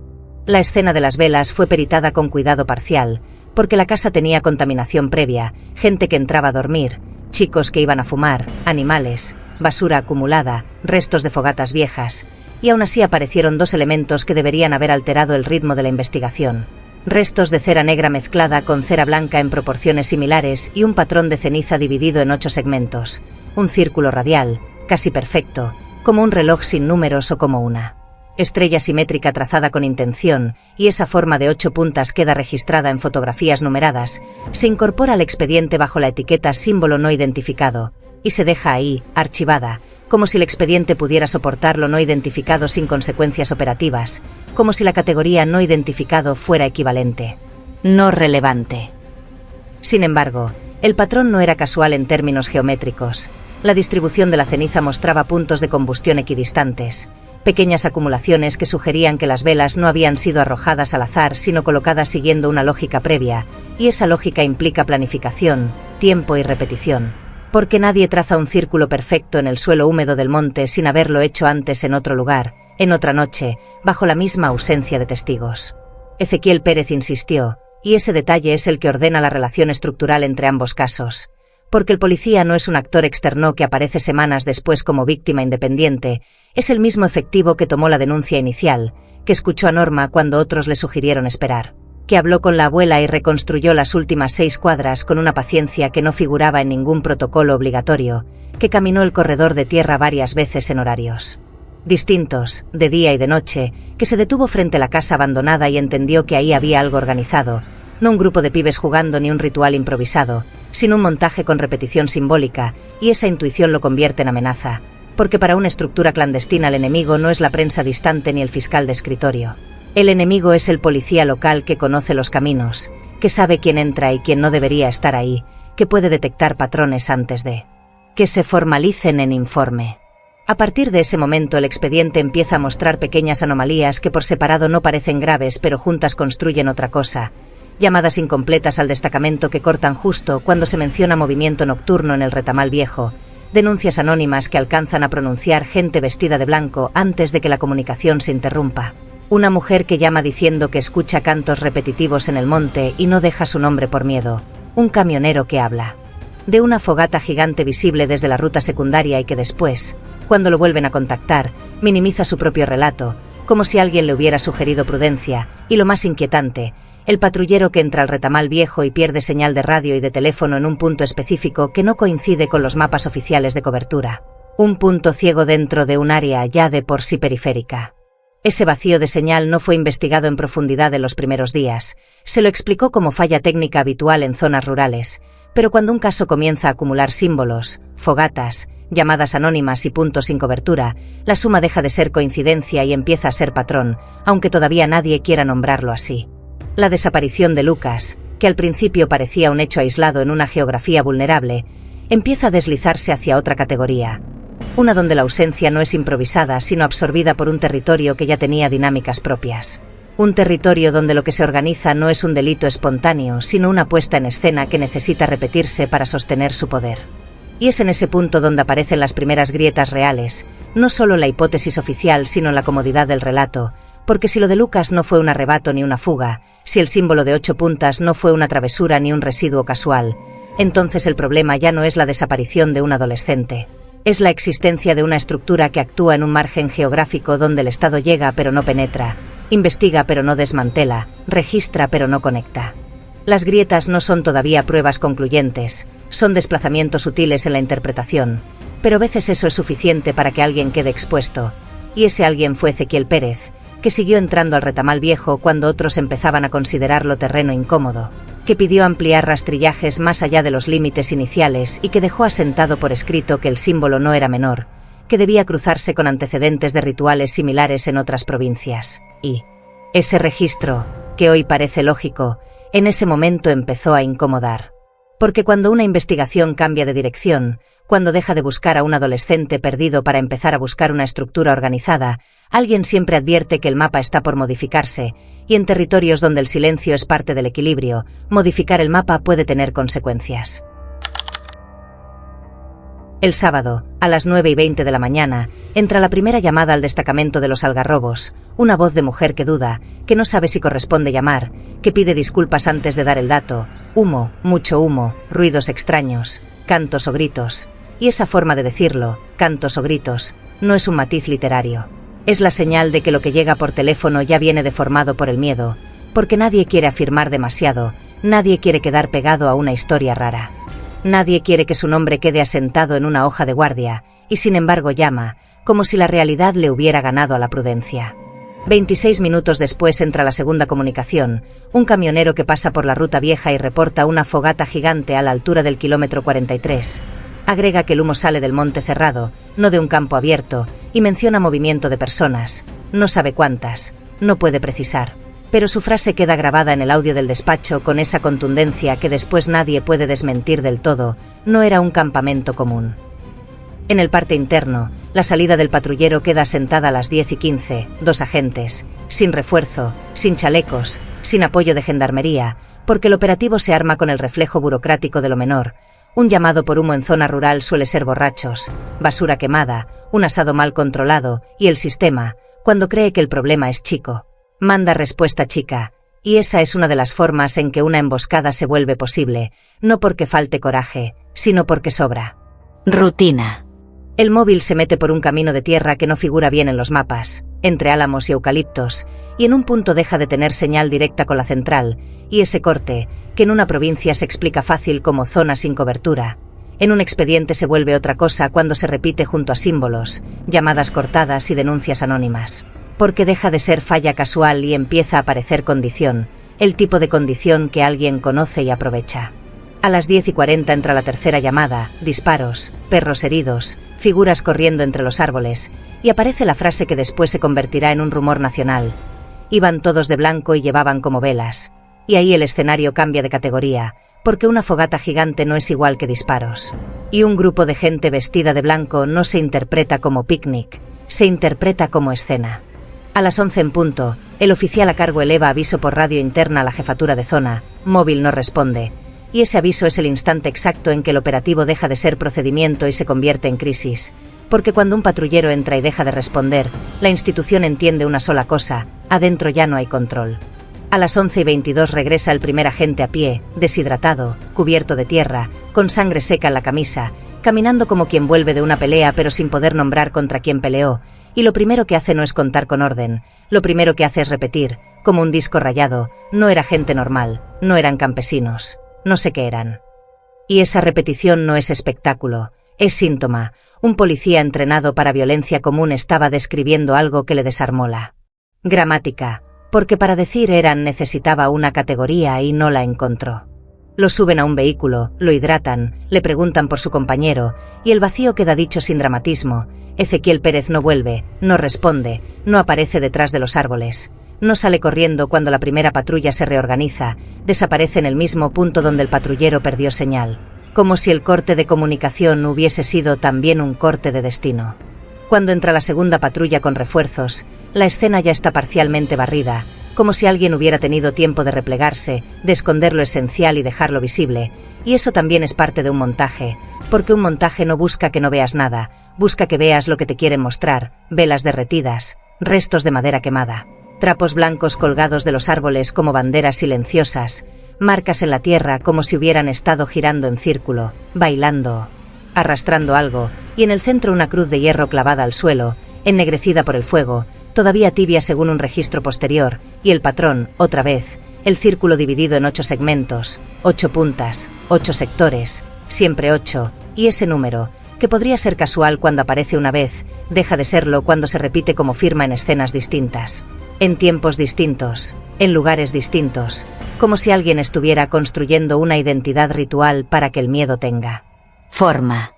La escena de las velas fue peritada con cuidado parcial, porque la casa tenía contaminación previa, gente que entraba a dormir, chicos que iban a fumar, animales, basura acumulada, restos de fogatas viejas, y aún así aparecieron dos elementos que deberían haber alterado el ritmo de la investigación: restos de cera negra mezclada con cera blanca en proporciones similares y un patrón de ceniza dividido en 8 segmentos, un círculo radial, casi perfecto, como un reloj sin números o como una estrella simétrica trazada con intención, y esa forma de 8 puntas queda registrada en fotografías numeradas, se incorpora al expediente bajo la etiqueta símbolo no identificado, y se deja ahí, archivada, como si el expediente pudiera soportar lo no identificado sin consecuencias operativas, como si la categoría no identificado fuera equivalente. No relevante. Sin embargo, el patrón no era casual en términos geométricos. La distribución de la ceniza mostraba puntos de combustión equidistantes, pequeñas acumulaciones que sugerían que las velas no habían sido arrojadas al azar sino colocadas siguiendo una lógica previa, y esa lógica implica planificación, tiempo y repetición. Porque nadie traza un círculo perfecto en el suelo húmedo del monte sin haberlo hecho antes en otro lugar, en otra noche, bajo la misma ausencia de testigos. Ezequiel Pérez insistió, y ese detalle es el que ordena la relación estructural entre ambos casos. Porque el policía no es un actor externo que aparece semanas después como víctima independiente, es el mismo efectivo que tomó la denuncia inicial, que escuchó a Norma cuando otros le sugirieron esperar, que habló con la abuela y reconstruyó las últimas 6 cuadras con una paciencia que no figuraba en ningún protocolo obligatorio, que caminó el corredor de tierra varias veces en horarios distintos, de día y de noche, que se detuvo frente a la casa abandonada y entendió que ahí había algo organizado, no un grupo de pibes jugando ni un ritual improvisado, sino un montaje con repetición simbólica, y esa intuición lo convierte en amenaza, porque para una estructura clandestina el enemigo no es la prensa distante ni el fiscal de escritorio. El enemigo es el policía local que conoce los caminos, que sabe quién entra y quién no debería estar ahí, que puede detectar patrones antes de que se formalicen en informe. A partir de ese momento el expediente empieza a mostrar pequeñas anomalías que por separado no parecen graves pero juntas construyen otra cosa. Llamadas incompletas al destacamento que cortan justo cuando se menciona movimiento nocturno en el Retamal Viejo, denuncias anónimas que alcanzan a pronunciar gente vestida de blanco antes de que la comunicación se interrumpa. Una mujer que llama diciendo que escucha cantos repetitivos en el monte y no deja su nombre por miedo. Un camionero que habla de una fogata gigante visible desde la ruta secundaria y que después, cuando lo vuelven a contactar, minimiza su propio relato, como si alguien le hubiera sugerido prudencia, y lo más inquietante, el patrullero que entra al Retamal Viejo y pierde señal de radio y de teléfono en un punto específico que no coincide con los mapas oficiales de cobertura. Un punto ciego dentro de un área ya de por sí periférica. Ese vacío de señal no fue investigado en profundidad en los primeros días, se lo explicó como falla técnica habitual en zonas rurales, pero cuando un caso comienza a acumular símbolos, fogatas, llamadas anónimas y puntos sin cobertura, la suma deja de ser coincidencia y empieza a ser patrón, aunque todavía nadie quiera nombrarlo así. La desaparición de Lucas, que al principio parecía un hecho aislado en una geografía vulnerable, empieza a deslizarse hacia otra categoría. Una donde la ausencia no es improvisada, sino absorbida por un territorio que ya tenía dinámicas propias. Un territorio donde lo que se organiza no es un delito espontáneo, sino una puesta en escena que necesita repetirse para sostener su poder. Y es en ese punto donde aparecen las primeras grietas reales, no solo en la hipótesis oficial, sino en la comodidad del relato, porque si lo de Lucas no fue un arrebato ni una fuga, si el símbolo de 8 puntas no fue una travesura ni un residuo casual, entonces el problema ya no es la desaparición de un adolescente. Es la existencia de una estructura que actúa en un margen geográfico donde el Estado llega pero no penetra, investiga pero no desmantela, registra pero no conecta. Las grietas no son todavía pruebas concluyentes, son desplazamientos sutiles en la interpretación, pero a veces eso es suficiente para que alguien quede expuesto, y ese alguien fue Ezequiel Pérez, que siguió entrando al Retamal Viejo cuando otros empezaban a considerarlo terreno incómodo, que pidió ampliar rastrillajes más allá de los límites iniciales y que dejó asentado por escrito que el símbolo no era menor, que debía cruzarse con antecedentes de rituales similares en otras provincias, y ese registro, que hoy parece lógico, en ese momento empezó a incomodar. Porque cuando una investigación cambia de dirección, cuando deja de buscar a un adolescente perdido para empezar a buscar una estructura organizada, alguien siempre advierte que el mapa está por modificarse, y en territorios donde el silencio es parte del equilibrio, modificar el mapa puede tener consecuencias. El sábado, a las 9:20 de la mañana, entra la primera llamada al destacamento de los Algarrobos, una voz de mujer que duda, que no sabe si corresponde llamar, que pide disculpas antes de dar el dato, humo, mucho humo, ruidos extraños, cantos o gritos. Y esa forma de decirlo, cantos o gritos, no es un matiz literario. Es la señal de que lo que llega por teléfono ya viene deformado por el miedo, porque nadie quiere afirmar demasiado, nadie quiere quedar pegado a una historia rara. Nadie quiere que su nombre quede asentado en una hoja de guardia, y sin embargo llama, como si la realidad le hubiera ganado a la prudencia. 26 minutos después entra la segunda comunicación, un camionero que pasa por la ruta vieja y reporta una fogata gigante a la altura del kilómetro 43. Agrega que el humo sale del monte cerrado, no de un campo abierto, y menciona movimiento de personas. No sabe cuántas, no puede precisar. Pero su frase queda grabada en el audio del despacho con esa contundencia que después nadie puede desmentir del todo, no era un campamento común. En el parte interno, la salida del patrullero queda asentada a las 10:15, 2 agentes, sin refuerzo, sin chalecos, sin apoyo de gendarmería, porque el operativo se arma con el reflejo burocrático de lo menor. Un llamado por humo en zona rural suele ser borrachos, basura quemada, un asado mal controlado, y el sistema, cuando cree que el problema es chico, manda respuesta chica, y esa es una de las formas en que una emboscada se vuelve posible, no porque falte coraje, sino porque sobra rutina. El móvil se mete por un camino de tierra que no figura bien en los mapas, entre álamos y eucaliptos, y en un punto deja de tener señal directa con la central, y ese corte, que en una provincia se explica fácil como zona sin cobertura, en un expediente se vuelve otra cosa cuando se repite junto a símbolos, llamadas cortadas y denuncias anónimas. Porque deja de ser falla casual y empieza a parecer condición, el tipo de condición que alguien conoce y aprovecha. A las 10:40 entra la tercera llamada, disparos, perros heridos, figuras corriendo entre los árboles, y aparece la frase que después se convertirá en un rumor nacional. Iban todos de blanco y llevaban como velas. Y ahí el escenario cambia de categoría, porque una fogata gigante no es igual que disparos. Y un grupo de gente vestida de blanco no se interpreta como picnic, se interpreta como escena. A las 11 en punto, el oficial a cargo eleva aviso por radio interna a la jefatura de zona, móvil no responde, y ese aviso es el instante exacto en que el operativo deja de ser procedimiento y se convierte en crisis, porque cuando un patrullero entra y deja de responder, la institución entiende una sola cosa, adentro ya no hay control. A las 11:22 regresa el primer agente a pie, deshidratado, cubierto de tierra, con sangre seca en la camisa, caminando como quien vuelve de una pelea pero sin poder nombrar contra quién peleó, y lo primero que hace no es contar con orden, lo primero que hace es repetir, como un disco rayado, no era gente normal, no eran campesinos, no sé qué eran. Y esa repetición no es espectáculo, es síntoma, un policía entrenado para violencia común estaba describiendo algo que le desarmó la gramática, porque para decir eran necesitaba una categoría y no la encontró. Lo suben a un vehículo, lo hidratan, le preguntan por su compañero, y el vacío queda dicho sin dramatismo. Ezequiel Pérez no vuelve, no responde, no aparece detrás de los árboles. No sale corriendo cuando la primera patrulla se reorganiza, desaparece en el mismo punto donde el patrullero perdió señal. Como si el corte de comunicación hubiese sido también un corte de destino. Cuando entra la segunda patrulla con refuerzos, la escena ya está parcialmente barrida, como si alguien hubiera tenido tiempo de replegarse, de esconder lo esencial y dejarlo visible, y eso también es parte de un montaje, porque un montaje no busca que no veas nada, busca que veas lo que te quieren mostrar, velas derretidas, restos de madera quemada, trapos blancos colgados de los árboles como banderas silenciosas, marcas en la tierra como si hubieran estado girando en círculo, bailando, arrastrando algo, y en el centro una cruz de hierro clavada al suelo, ennegrecida por el fuego, todavía tibia según un registro posterior, y el patrón, otra vez, el círculo dividido en 8 segmentos, 8 puntas, 8 sectores, siempre 8, y ese número, que podría ser casual cuando aparece una vez, deja de serlo cuando se repite como firma en escenas distintas, en tiempos distintos, en lugares distintos, como si alguien estuviera construyendo una identidad ritual para que el miedo tenga forma.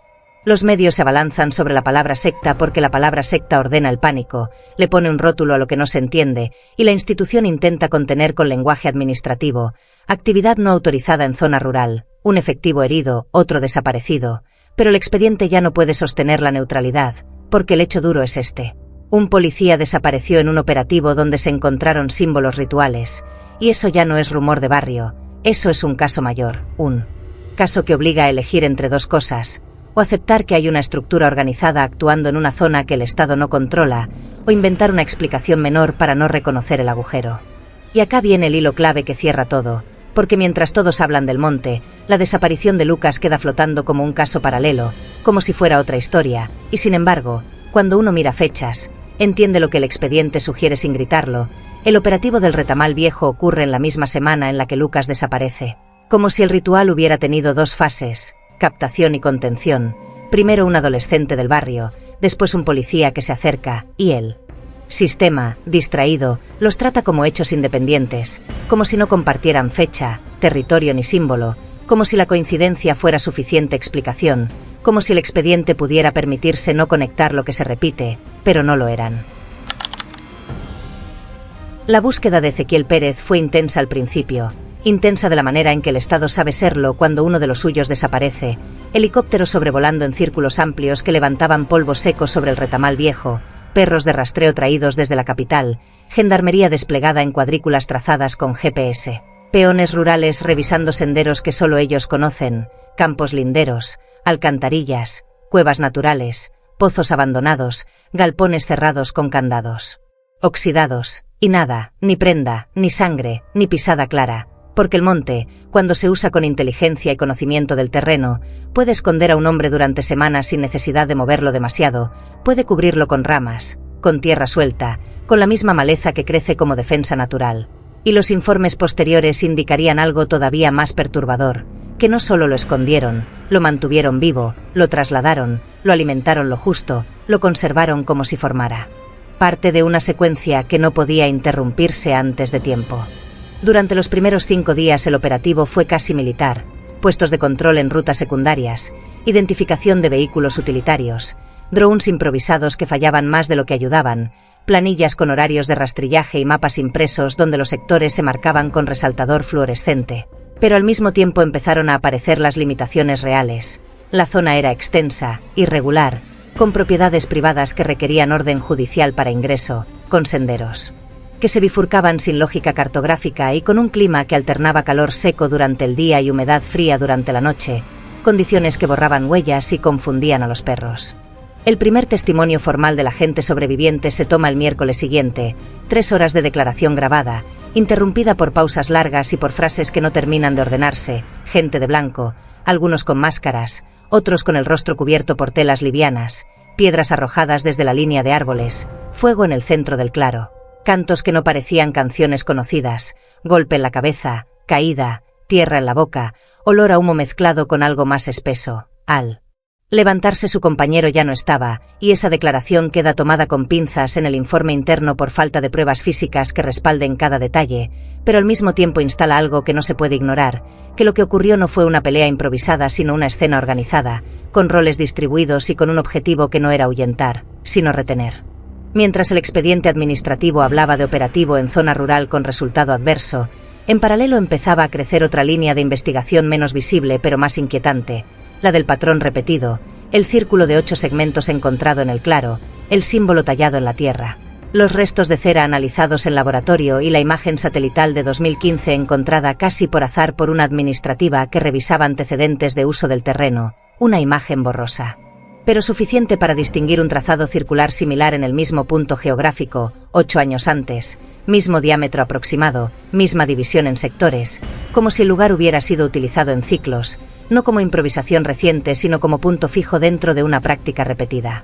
Los medios se abalanzan sobre la palabra secta porque la palabra secta ordena el pánico, le pone un rótulo a lo que no se entiende, y la institución intenta contener con lenguaje administrativo, actividad no autorizada en zona rural, un efectivo herido, otro desaparecido, pero el expediente ya no puede sostener la neutralidad, porque el hecho duro es este. Un policía desapareció en un operativo donde se encontraron símbolos rituales, y eso ya no es rumor de barrio, eso es un caso mayor, un caso que obliga a elegir entre dos cosas, o aceptar que hay una estructura organizada actuando en una zona que el Estado no controla, o inventar una explicación menor para no reconocer el agujero. Y acá viene el hilo clave que cierra todo, porque mientras todos hablan del monte, la desaparición de Lucas queda flotando como un caso paralelo, como si fuera otra historia, y sin embargo, cuando uno mira fechas, entiende lo que el expediente sugiere sin gritarlo, el operativo del Retamal Viejo ocurre en la misma semana en la que Lucas desaparece. Como si el ritual hubiera tenido dos fases, captación y contención, primero un adolescente del barrio, después un policía que se acerca, y el sistema, distraído, los trata como hechos independientes, como si no compartieran fecha, territorio ni símbolo, como si la coincidencia fuera suficiente explicación, como si el expediente pudiera permitirse no conectar lo que se repite, pero no lo eran. La búsqueda de Ezequiel Pérez fue intensa al principio, intensa de la manera en que el Estado sabe serlo cuando uno de los suyos desaparece, helicópteros sobrevolando en círculos amplios que levantaban polvo seco sobre el Retamal Viejo, perros de rastreo traídos desde la capital, gendarmería desplegada en cuadrículas trazadas con GPS, peones rurales revisando senderos que solo ellos conocen, campos linderos, alcantarillas, cuevas naturales, pozos abandonados, galpones cerrados con candados, oxidados, y nada, ni prenda, ni sangre, ni pisada clara, porque el monte, cuando se usa con inteligencia y conocimiento del terreno, puede esconder a un hombre durante semanas sin necesidad de moverlo demasiado, puede cubrirlo con ramas, con tierra suelta, con la misma maleza que crece como defensa natural. Y los informes posteriores indicarían algo todavía más perturbador, que no solo lo escondieron, lo mantuvieron vivo, lo trasladaron, lo alimentaron lo justo, lo conservaron como si formara parte de una secuencia que no podía interrumpirse antes de tiempo. Durante los primeros 5 días el operativo fue casi militar, puestos de control en rutas secundarias, identificación de vehículos utilitarios, drones improvisados que fallaban más de lo que ayudaban, planillas con horarios de rastrillaje y mapas impresos donde los sectores se marcaban con resaltador fluorescente. Pero al mismo tiempo empezaron a aparecer las limitaciones reales. La zona era extensa, irregular, con propiedades privadas que requerían orden judicial para ingreso, con senderos que se bifurcaban sin lógica cartográfica y con un clima que alternaba calor seco durante el día y humedad fría durante la noche, condiciones que borraban huellas y confundían a los perros. El primer testimonio formal del agente sobreviviente se toma el miércoles siguiente, 3 horas de declaración grabada, interrumpida por pausas largas y por frases que no terminan de ordenarse, gente de blanco, algunos con máscaras, otros con el rostro cubierto por telas livianas, piedras arrojadas desde la línea de árboles, fuego en el centro del claro. Cantos que no parecían canciones conocidas, golpe en la cabeza, caída, tierra en la boca, olor a humo mezclado con algo más espeso. Al levantarse su compañero ya no estaba, y esa declaración queda tomada con pinzas en el informe interno por falta de pruebas físicas que respalden cada detalle, pero al mismo tiempo instala algo que no se puede ignorar, que lo que ocurrió no fue una pelea improvisada sino una escena organizada, con roles distribuidos y con un objetivo que no era ahuyentar, sino retener. Mientras el expediente administrativo hablaba de operativo en zona rural con resultado adverso, en paralelo empezaba a crecer otra línea de investigación menos visible pero más inquietante, la del patrón repetido, el círculo de 8 segmentos encontrado en el claro, el símbolo tallado en la tierra, los restos de cera analizados en laboratorio y la imagen satelital de 2015 encontrada casi por azar por una administrativa que revisaba antecedentes de uso del terreno, una imagen borrosa, pero suficiente para distinguir un trazado circular similar en el mismo punto geográfico, 8 años antes, mismo diámetro aproximado, misma división en sectores, como si el lugar hubiera sido utilizado en ciclos, no como improvisación reciente sino como punto fijo dentro de una práctica repetida.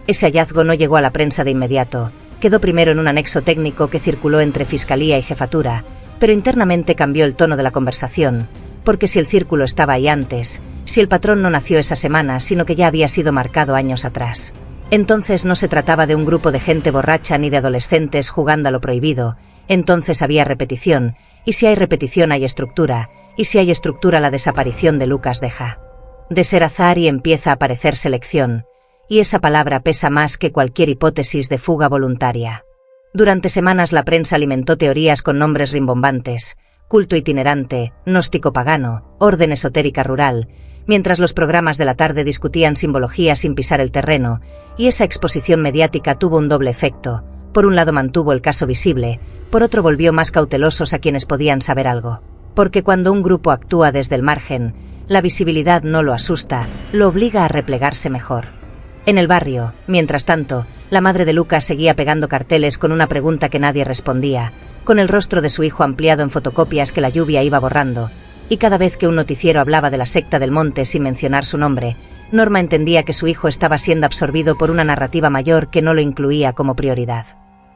Ese hallazgo no llegó a la prensa de inmediato, quedó primero en un anexo técnico que circuló entre Fiscalía y Jefatura, pero internamente cambió el tono de la conversación, porque si el círculo estaba ahí antes, si el patrón no nació esa semana sino que ya había sido marcado años atrás, entonces no se trataba de un grupo de gente borracha ni de adolescentes jugando a lo prohibido, entonces había repetición, y si hay repetición hay estructura, y si hay estructura la desaparición de Lucas deja de ser azar y empieza a parecer selección, y esa palabra pesa más que cualquier hipótesis de fuga voluntaria. Durante semanas la prensa alimentó teorías con nombres rimbombantes, culto itinerante, gnóstico pagano, orden esotérica rural, mientras los programas de la tarde discutían simbología sin pisar el terreno, y esa exposición mediática tuvo un doble efecto. Por un lado mantuvo el caso visible, por otro volvió más cautelosos a quienes podían saber algo. Porque cuando un grupo actúa desde el margen, la visibilidad no lo asusta, lo obliga a replegarse mejor. En el barrio, mientras tanto, la madre de Lucas seguía pegando carteles con una pregunta que nadie respondía, con el rostro de su hijo ampliado en fotocopias que la lluvia iba borrando, y cada vez que un noticiero hablaba de la secta del monte sin mencionar su nombre, Norma entendía que su hijo estaba siendo absorbido por una narrativa mayor que no lo incluía como prioridad.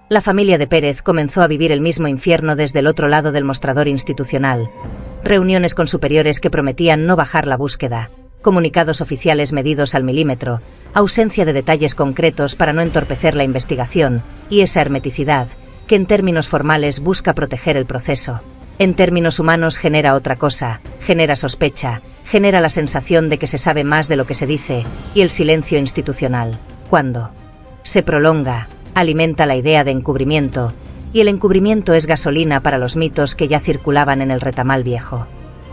La familia de Pérez comenzó a vivir el mismo infierno desde el otro lado del mostrador institucional. Reuniones con superiores que prometían no bajar la búsqueda, comunicados oficiales medidos al milímetro, ausencia de detalles concretos para no entorpecer la investigación, y esa hermeticidad, que en términos formales busca proteger el proceso. En términos humanos genera otra cosa, genera sospecha, genera la sensación de que se sabe más de lo que se dice, y el silencio institucional, cuando se prolonga, alimenta la idea de encubrimiento, y el encubrimiento es gasolina para los mitos que ya circulaban en el retamal viejo.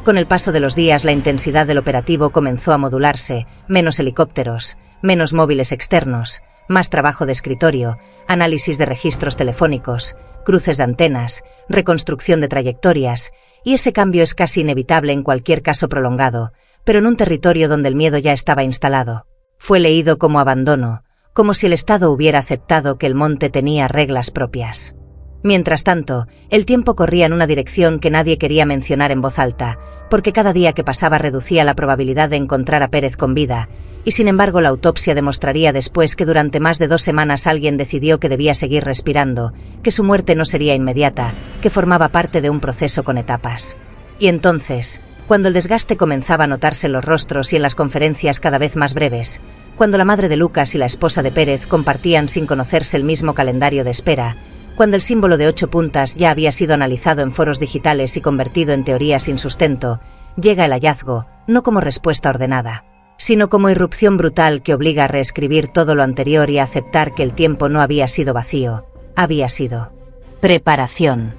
Con el paso de los días la intensidad del operativo comenzó a modularse, menos helicópteros, menos móviles externos, más trabajo de escritorio, análisis de registros telefónicos, cruces de antenas, reconstrucción de trayectorias, y ese cambio es casi inevitable en cualquier caso prolongado, pero en un territorio donde el miedo ya estaba instalado. Fue leído como abandono, como si el Estado hubiera aceptado que el monte tenía reglas propias. Mientras tanto, el tiempo corría en una dirección que nadie quería mencionar en voz alta, porque cada día que pasaba reducía la probabilidad de encontrar a Pérez con vida, y sin embargo la autopsia demostraría después que durante más de 2 semanas alguien decidió que debía seguir respirando, que su muerte no sería inmediata, que formaba parte de un proceso con etapas. Y entonces, cuando el desgaste comenzaba a notarse en los rostros y en las conferencias cada vez más breves, cuando la madre de Lucas y la esposa de Pérez compartían sin conocerse el mismo calendario de espera, cuando el símbolo de 8 puntas ya había sido analizado en foros digitales y convertido en teoría sin sustento, llega el hallazgo, no como respuesta ordenada, sino como irrupción brutal que obliga a reescribir todo lo anterior y a aceptar que el tiempo no había sido vacío, había sido preparación.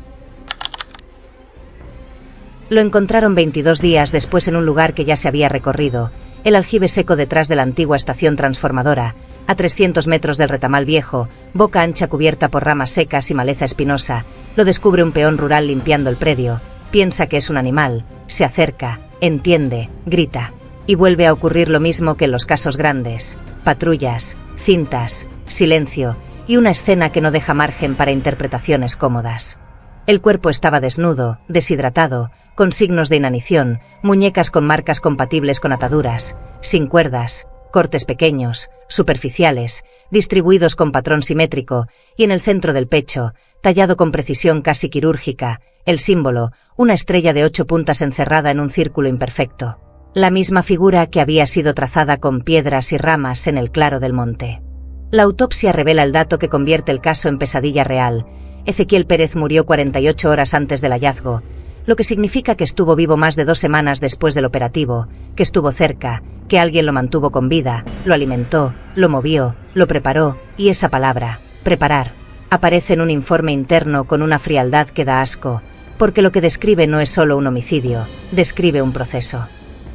Lo encontraron 22 días después en un lugar que ya se había recorrido, el aljibe seco detrás de la antigua estación transformadora, a 300 metros del retamal viejo, boca ancha cubierta por ramas secas y maleza espinosa. Lo descubre un peón rural limpiando el predio, piensa que es un animal, se acerca, entiende, grita. Y vuelve a ocurrir lo mismo que en los casos grandes: patrullas, cintas, silencio, y una escena que no deja margen para interpretaciones cómodas. El cuerpo estaba desnudo, deshidratado, con signos de inanición, muñecas con marcas compatibles con ataduras, sin cuerdas, cortes pequeños, superficiales, distribuidos con patrón simétrico, y en el centro del pecho, tallado con precisión casi quirúrgica, el símbolo, una estrella de 8 puntas encerrada en un círculo imperfecto. La misma figura que había sido trazada con piedras y ramas en el claro del monte. La autopsia revela el dato que convierte el caso en pesadilla real. Ezequiel Pérez murió 48 horas antes del hallazgo, lo que significa que estuvo vivo más de 2 semanas después del operativo, que estuvo cerca, que alguien lo mantuvo con vida, lo alimentó, lo movió, lo preparó, y esa palabra, preparar, aparece en un informe interno con una frialdad que da asco, porque lo que describe no es solo un homicidio, describe un proceso.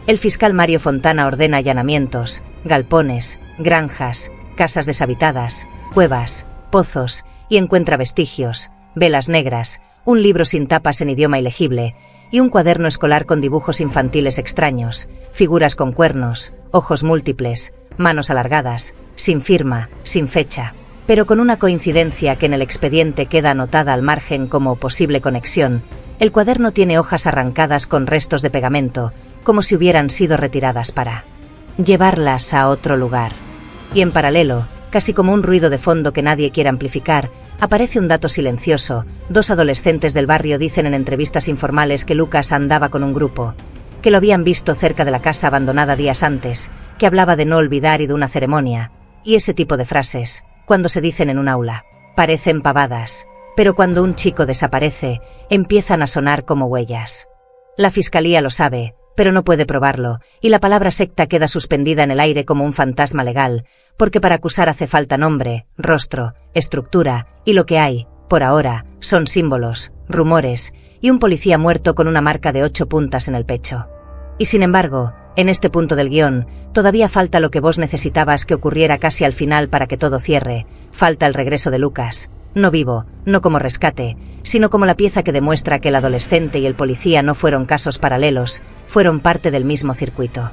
El fiscal Mario Fontana ordena allanamientos, galpones, granjas, casas deshabitadas, cuevas, pozos, y encuentra vestigios, velas negras, un libro sin tapas en idioma ilegible, y un cuaderno escolar con dibujos infantiles extraños, figuras con cuernos, ojos múltiples, manos alargadas, sin firma, sin fecha, pero con una coincidencia que en el expediente queda anotada al margen como posible conexión. El cuaderno tiene hojas arrancadas con restos de pegamento, como si hubieran sido retiradas para llevarlas a otro lugar. Y en paralelo, casi como un ruido de fondo que nadie quiere amplificar, aparece un dato silencioso. 2 adolescentes del barrio dicen en entrevistas informales que Lucas andaba con un grupo, que lo habían visto cerca de la casa abandonada días antes, que hablaba de no olvidar y de una ceremonia. Y ese tipo de frases, cuando se dicen en un aula, parecen pavadas, pero cuando un chico desaparece, empiezan a sonar como huellas. La fiscalía lo sabe, pero no puede probarlo, y la palabra secta queda suspendida en el aire como un fantasma legal, porque para acusar hace falta nombre, rostro, estructura, y lo que hay, por ahora, son símbolos, rumores, y un policía muerto con una marca de 8 puntas en el pecho. Y sin embargo, en este punto del guión, todavía falta lo que vos necesitabas que ocurriera casi al final para que todo cierre, falta el regreso de Lucas. No vivo, no como rescate, sino como la pieza que demuestra que el adolescente y el policía no fueron casos paralelos, fueron parte del mismo circuito.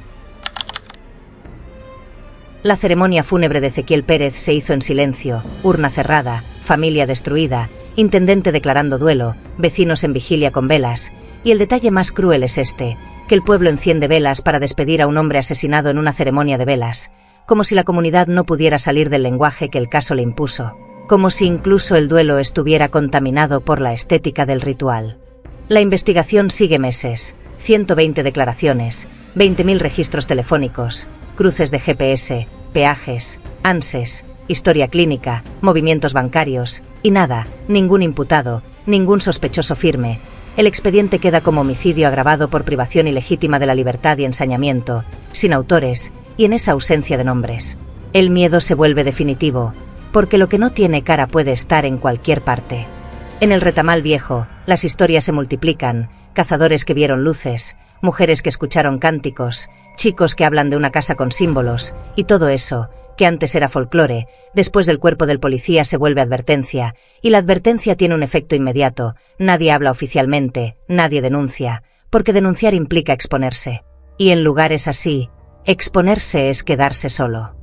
La ceremonia fúnebre de Ezequiel Pérez se hizo en silencio, urna cerrada, familia destruida, intendente declarando duelo, vecinos en vigilia con velas, y el detalle más cruel es este, que el pueblo enciende velas para despedir a un hombre asesinado en una ceremonia de velas, como si la comunidad no pudiera salir del lenguaje que el caso le impuso, como si incluso el duelo estuviera contaminado por la estética del ritual. La investigación sigue meses, 120 declaraciones, 20.000 registros telefónicos, cruces de GPS, peajes, ANSES, historia clínica, movimientos bancarios, y nada, ningún imputado, ningún sospechoso firme. El expediente queda como homicidio agravado por privación ilegítima de la libertad y ensañamiento, sin autores, y en esa ausencia de nombres. El miedo se vuelve definitivo, porque lo que no tiene cara puede estar en cualquier parte. En el Retamal Viejo, las historias se multiplican, cazadores que vieron luces, mujeres que escucharon cánticos, chicos que hablan de una casa con símbolos, y todo eso, que antes era folclore, después del cuerpo del policía se vuelve advertencia, y la advertencia tiene un efecto inmediato, nadie habla oficialmente, nadie denuncia, porque denunciar implica exponerse. Y en lugares así, exponerse es quedarse solo.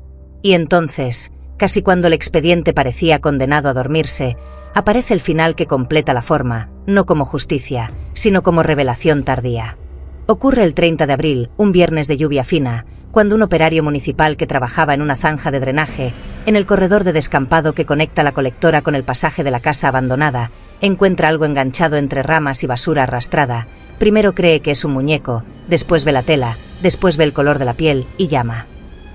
Y entonces, casi cuando el expediente parecía condenado a dormirse, aparece el final que completa la forma, no como justicia, sino como revelación tardía. Ocurre el 30 de abril, un viernes de lluvia fina, cuando un operario municipal que trabajaba en una zanja de drenaje, en el corredor de descampado que conecta la colectora con el pasaje de la casa abandonada, encuentra algo enganchado entre ramas y basura arrastrada. Primero cree que es un muñeco, después ve la tela, después ve el color de la piel y llama.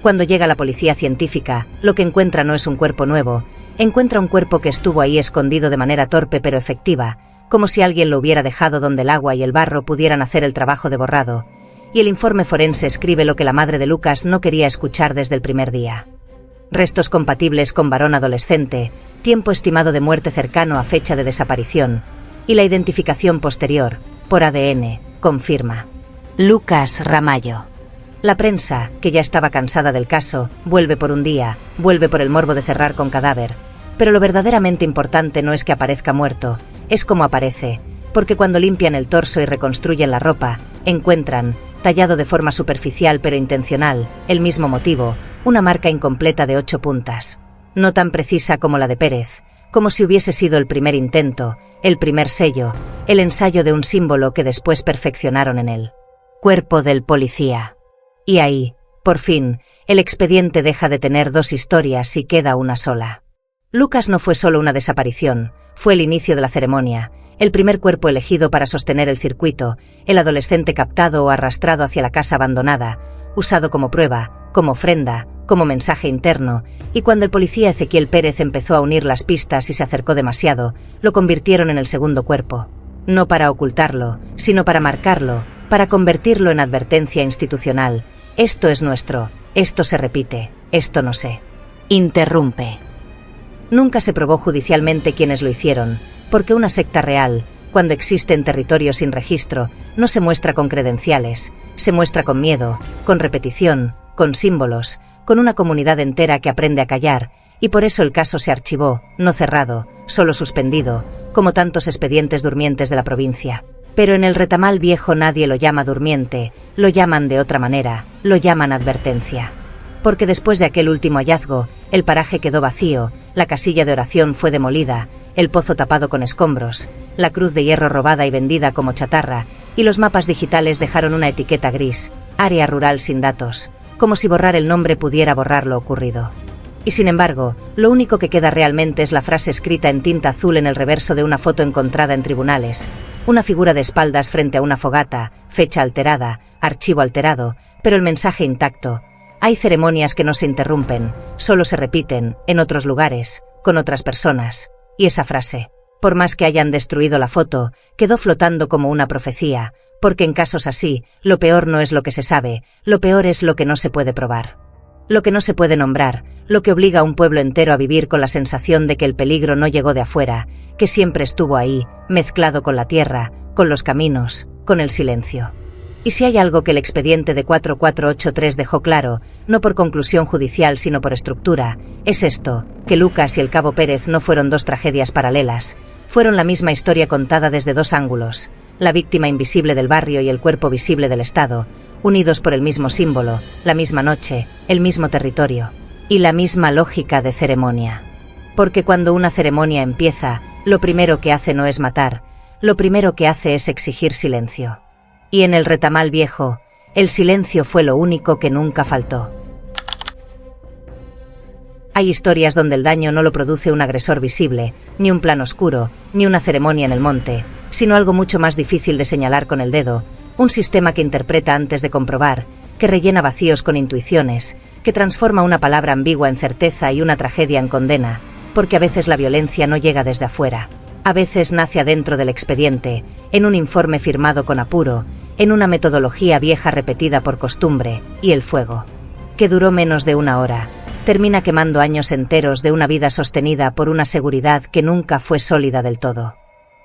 Cuando llega la policía científica, lo que encuentra no es un cuerpo nuevo, encuentra un cuerpo que estuvo ahí escondido de manera torpe pero efectiva, como si alguien lo hubiera dejado donde el agua y el barro pudieran hacer el trabajo de borrado, y el informe forense escribe lo que la madre de Lucas no quería escuchar desde el primer día. Restos compatibles con varón adolescente, tiempo estimado de muerte cercano a fecha de desaparición, y la identificación posterior, por ADN, confirma. Lucas Ramallo. La prensa, que ya estaba cansada del caso, vuelve por un día, vuelve por el morbo de cerrar con cadáver, pero lo verdaderamente importante no es que aparezca muerto, es cómo aparece, porque cuando limpian el torso y reconstruyen la ropa, encuentran, tallado de forma superficial pero intencional, el mismo motivo, una marca incompleta de 8 puntas. No tan precisa como la de Pérez, como si hubiese sido el primer intento, el primer sello, el ensayo de un símbolo que después perfeccionaron en él. Cuerpo del policía. Y ahí, por fin, el expediente deja de tener 2 historias y queda una sola. Lucas no fue solo una desaparición, fue el inicio de la ceremonia, el primer cuerpo elegido para sostener el circuito, el adolescente captado o arrastrado hacia la casa abandonada, usado como prueba, como ofrenda, como mensaje interno, y cuando el policía Ezequiel Pérez empezó a unir las pistas y se acercó demasiado, lo convirtieron en el segundo cuerpo. No para ocultarlo, sino para marcarlo, para convertirlo en advertencia institucional. Esto es nuestro, esto se repite, esto no se interrumpe. Nunca se probó judicialmente quiénes lo hicieron, porque una secta real, cuando existe en territorio sin registro, no se muestra con credenciales, se muestra con miedo, con repetición, con símbolos, con una comunidad entera que aprende a callar, y por eso el caso se archivó, no cerrado, solo suspendido, como tantos expedientes durmientes de la provincia. Pero en el Retamal Viejo nadie lo llama durmiente, lo llaman de otra manera, lo llaman advertencia. Porque después de aquel último hallazgo, el paraje quedó vacío, la casilla de oración fue demolida, el pozo tapado con escombros, la cruz de hierro robada y vendida como chatarra, y los mapas digitales dejaron una etiqueta gris, área rural sin datos, como si borrar el nombre pudiera borrar lo ocurrido. Y sin embargo, lo único que queda realmente es la frase escrita en tinta azul en el reverso de una foto encontrada en tribunales, una figura de espaldas frente a una fogata, fecha alterada, archivo alterado, pero el mensaje intacto. Hay ceremonias que no se interrumpen, solo se repiten, en otros lugares, con otras personas. Y esa frase, por más que hayan destruido la foto, quedó flotando como una profecía, porque en casos así, lo peor no es lo que se sabe, lo peor es lo que no se puede probar. Lo que no se puede nombrar, lo que obliga a un pueblo entero a vivir con la sensación de que el peligro no llegó de afuera, que siempre estuvo ahí, mezclado con la tierra, con los caminos, con el silencio. Y si hay algo que el expediente de 4483 dejó claro, no por conclusión judicial sino por estructura, es esto, que Lucas y el Cabo Pérez no fueron dos tragedias paralelas, fueron la misma historia contada desde dos ángulos, la víctima invisible del barrio y el cuerpo visible del Estado, unidos por el mismo símbolo, la misma noche, el mismo territorio, y la misma lógica de ceremonia. Porque cuando una ceremonia empieza, lo primero que hace no es matar, lo primero que hace es exigir silencio. Y en el Retamal Viejo, el silencio fue lo único que nunca faltó. Hay historias donde el daño no lo produce un agresor visible, ni un plan oscuro, ni una ceremonia en el monte, sino algo mucho más difícil de señalar con el dedo, un sistema que interpreta antes de comprobar, que rellena vacíos con intuiciones, que transforma una palabra ambigua en certeza y una tragedia en condena, porque a veces la violencia no llega desde afuera. A veces nace adentro del expediente, en un informe firmado con apuro, en una metodología vieja repetida por costumbre, y el fuego, que duró menos de una hora, termina quemando años enteros de una vida sostenida por una seguridad que nunca fue sólida del todo.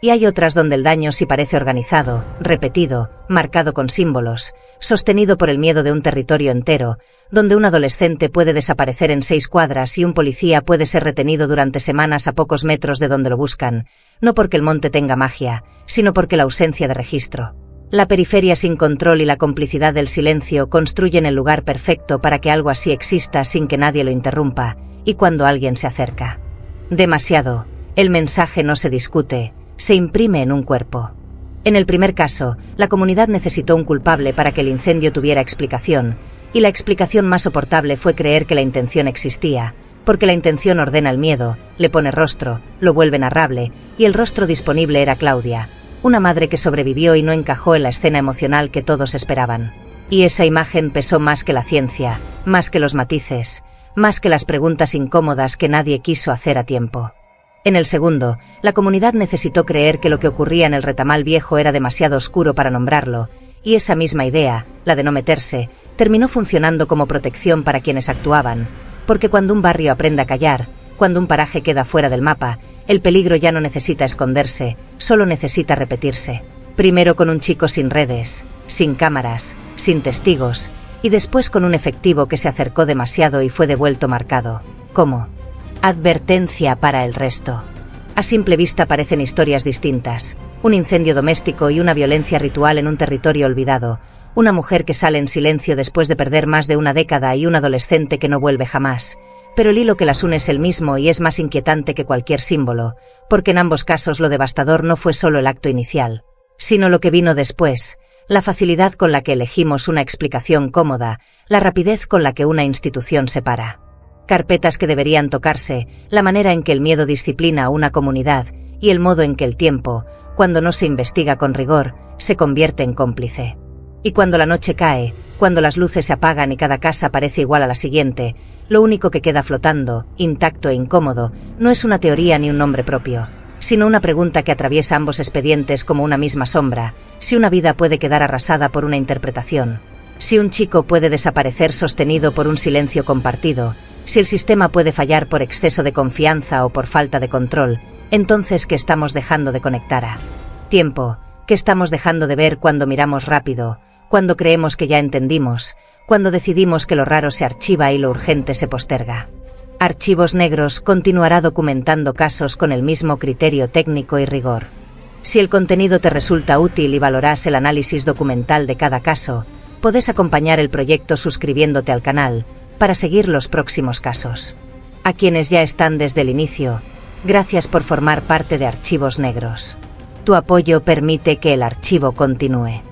Y hay otras donde el daño sí parece organizado, repetido, marcado con símbolos, sostenido por el miedo de un territorio entero, donde un adolescente puede desaparecer en 6 cuadras y un policía puede ser retenido durante semanas a pocos metros de donde lo buscan, no porque el monte tenga magia, sino porque la ausencia de registro. La periferia sin control y la complicidad del silencio construyen el lugar perfecto para que algo así exista sin que nadie lo interrumpa, y cuando alguien se acerca. Demasiado, el mensaje no se discute, se imprime en un cuerpo. En el primer caso, la comunidad necesitó un culpable para que el incendio tuviera explicación, y la explicación más soportable fue creer que la intención existía, porque la intención ordena el miedo, le pone rostro, lo vuelve narrable, y el rostro disponible era Claudia, una madre que sobrevivió y no encajó en la escena emocional que todos esperaban. Y esa imagen pesó más que la ciencia, más que los matices, más que las preguntas incómodas que nadie quiso hacer a tiempo. En el segundo, la comunidad necesitó creer que lo que ocurría en el Retamal Viejo era demasiado oscuro para nombrarlo, y esa misma idea, la de no meterse, terminó funcionando como protección para quienes actuaban, porque cuando un barrio aprende a callar, cuando un paraje queda fuera del mapa, el peligro ya no necesita esconderse, solo necesita repetirse. Primero con un chico sin redes, sin cámaras, sin testigos, y después con un efectivo que se acercó demasiado y fue devuelto marcado, como advertencia para el resto. A simple vista parecen historias distintas, un incendio doméstico y una violencia ritual en un territorio olvidado, una mujer que sale en silencio después de perder más de una década y un adolescente que no vuelve jamás, pero el hilo que las une es el mismo y es más inquietante que cualquier símbolo, porque en ambos casos lo devastador no fue solo el acto inicial, sino lo que vino después, la facilidad con la que elegimos una explicación cómoda, la rapidez con la que una institución se para. Carpetas que deberían tocarse, la manera en que el miedo disciplina a una comunidad y el modo en que el tiempo, cuando no se investiga con rigor, se convierte en cómplice. Y cuando la noche cae, cuando las luces se apagan y cada casa parece igual a la siguiente, lo único que queda flotando, intacto e incómodo, no es una teoría ni un nombre propio, sino una pregunta que atraviesa ambos expedientes como una misma sombra: si una vida puede quedar arrasada por una interpretación, si un chico puede desaparecer sostenido por un silencio compartido, si el sistema puede fallar por exceso de confianza o por falta de control, entonces ¿qué estamos dejando de conectar a tiempo? ¿Qué estamos dejando de ver cuando miramos rápido, cuando creemos que ya entendimos, cuando decidimos que lo raro se archiva y lo urgente se posterga? Archivos Negros continuará documentando casos con el mismo criterio técnico y rigor. Si el contenido te resulta útil y valoras el análisis documental de cada caso, podés acompañar el proyecto suscribiéndote al canal, para seguir los próximos casos. A quienes ya están desde el inicio, gracias por formar parte de Archivos Negros. Tu apoyo permite que el archivo continúe.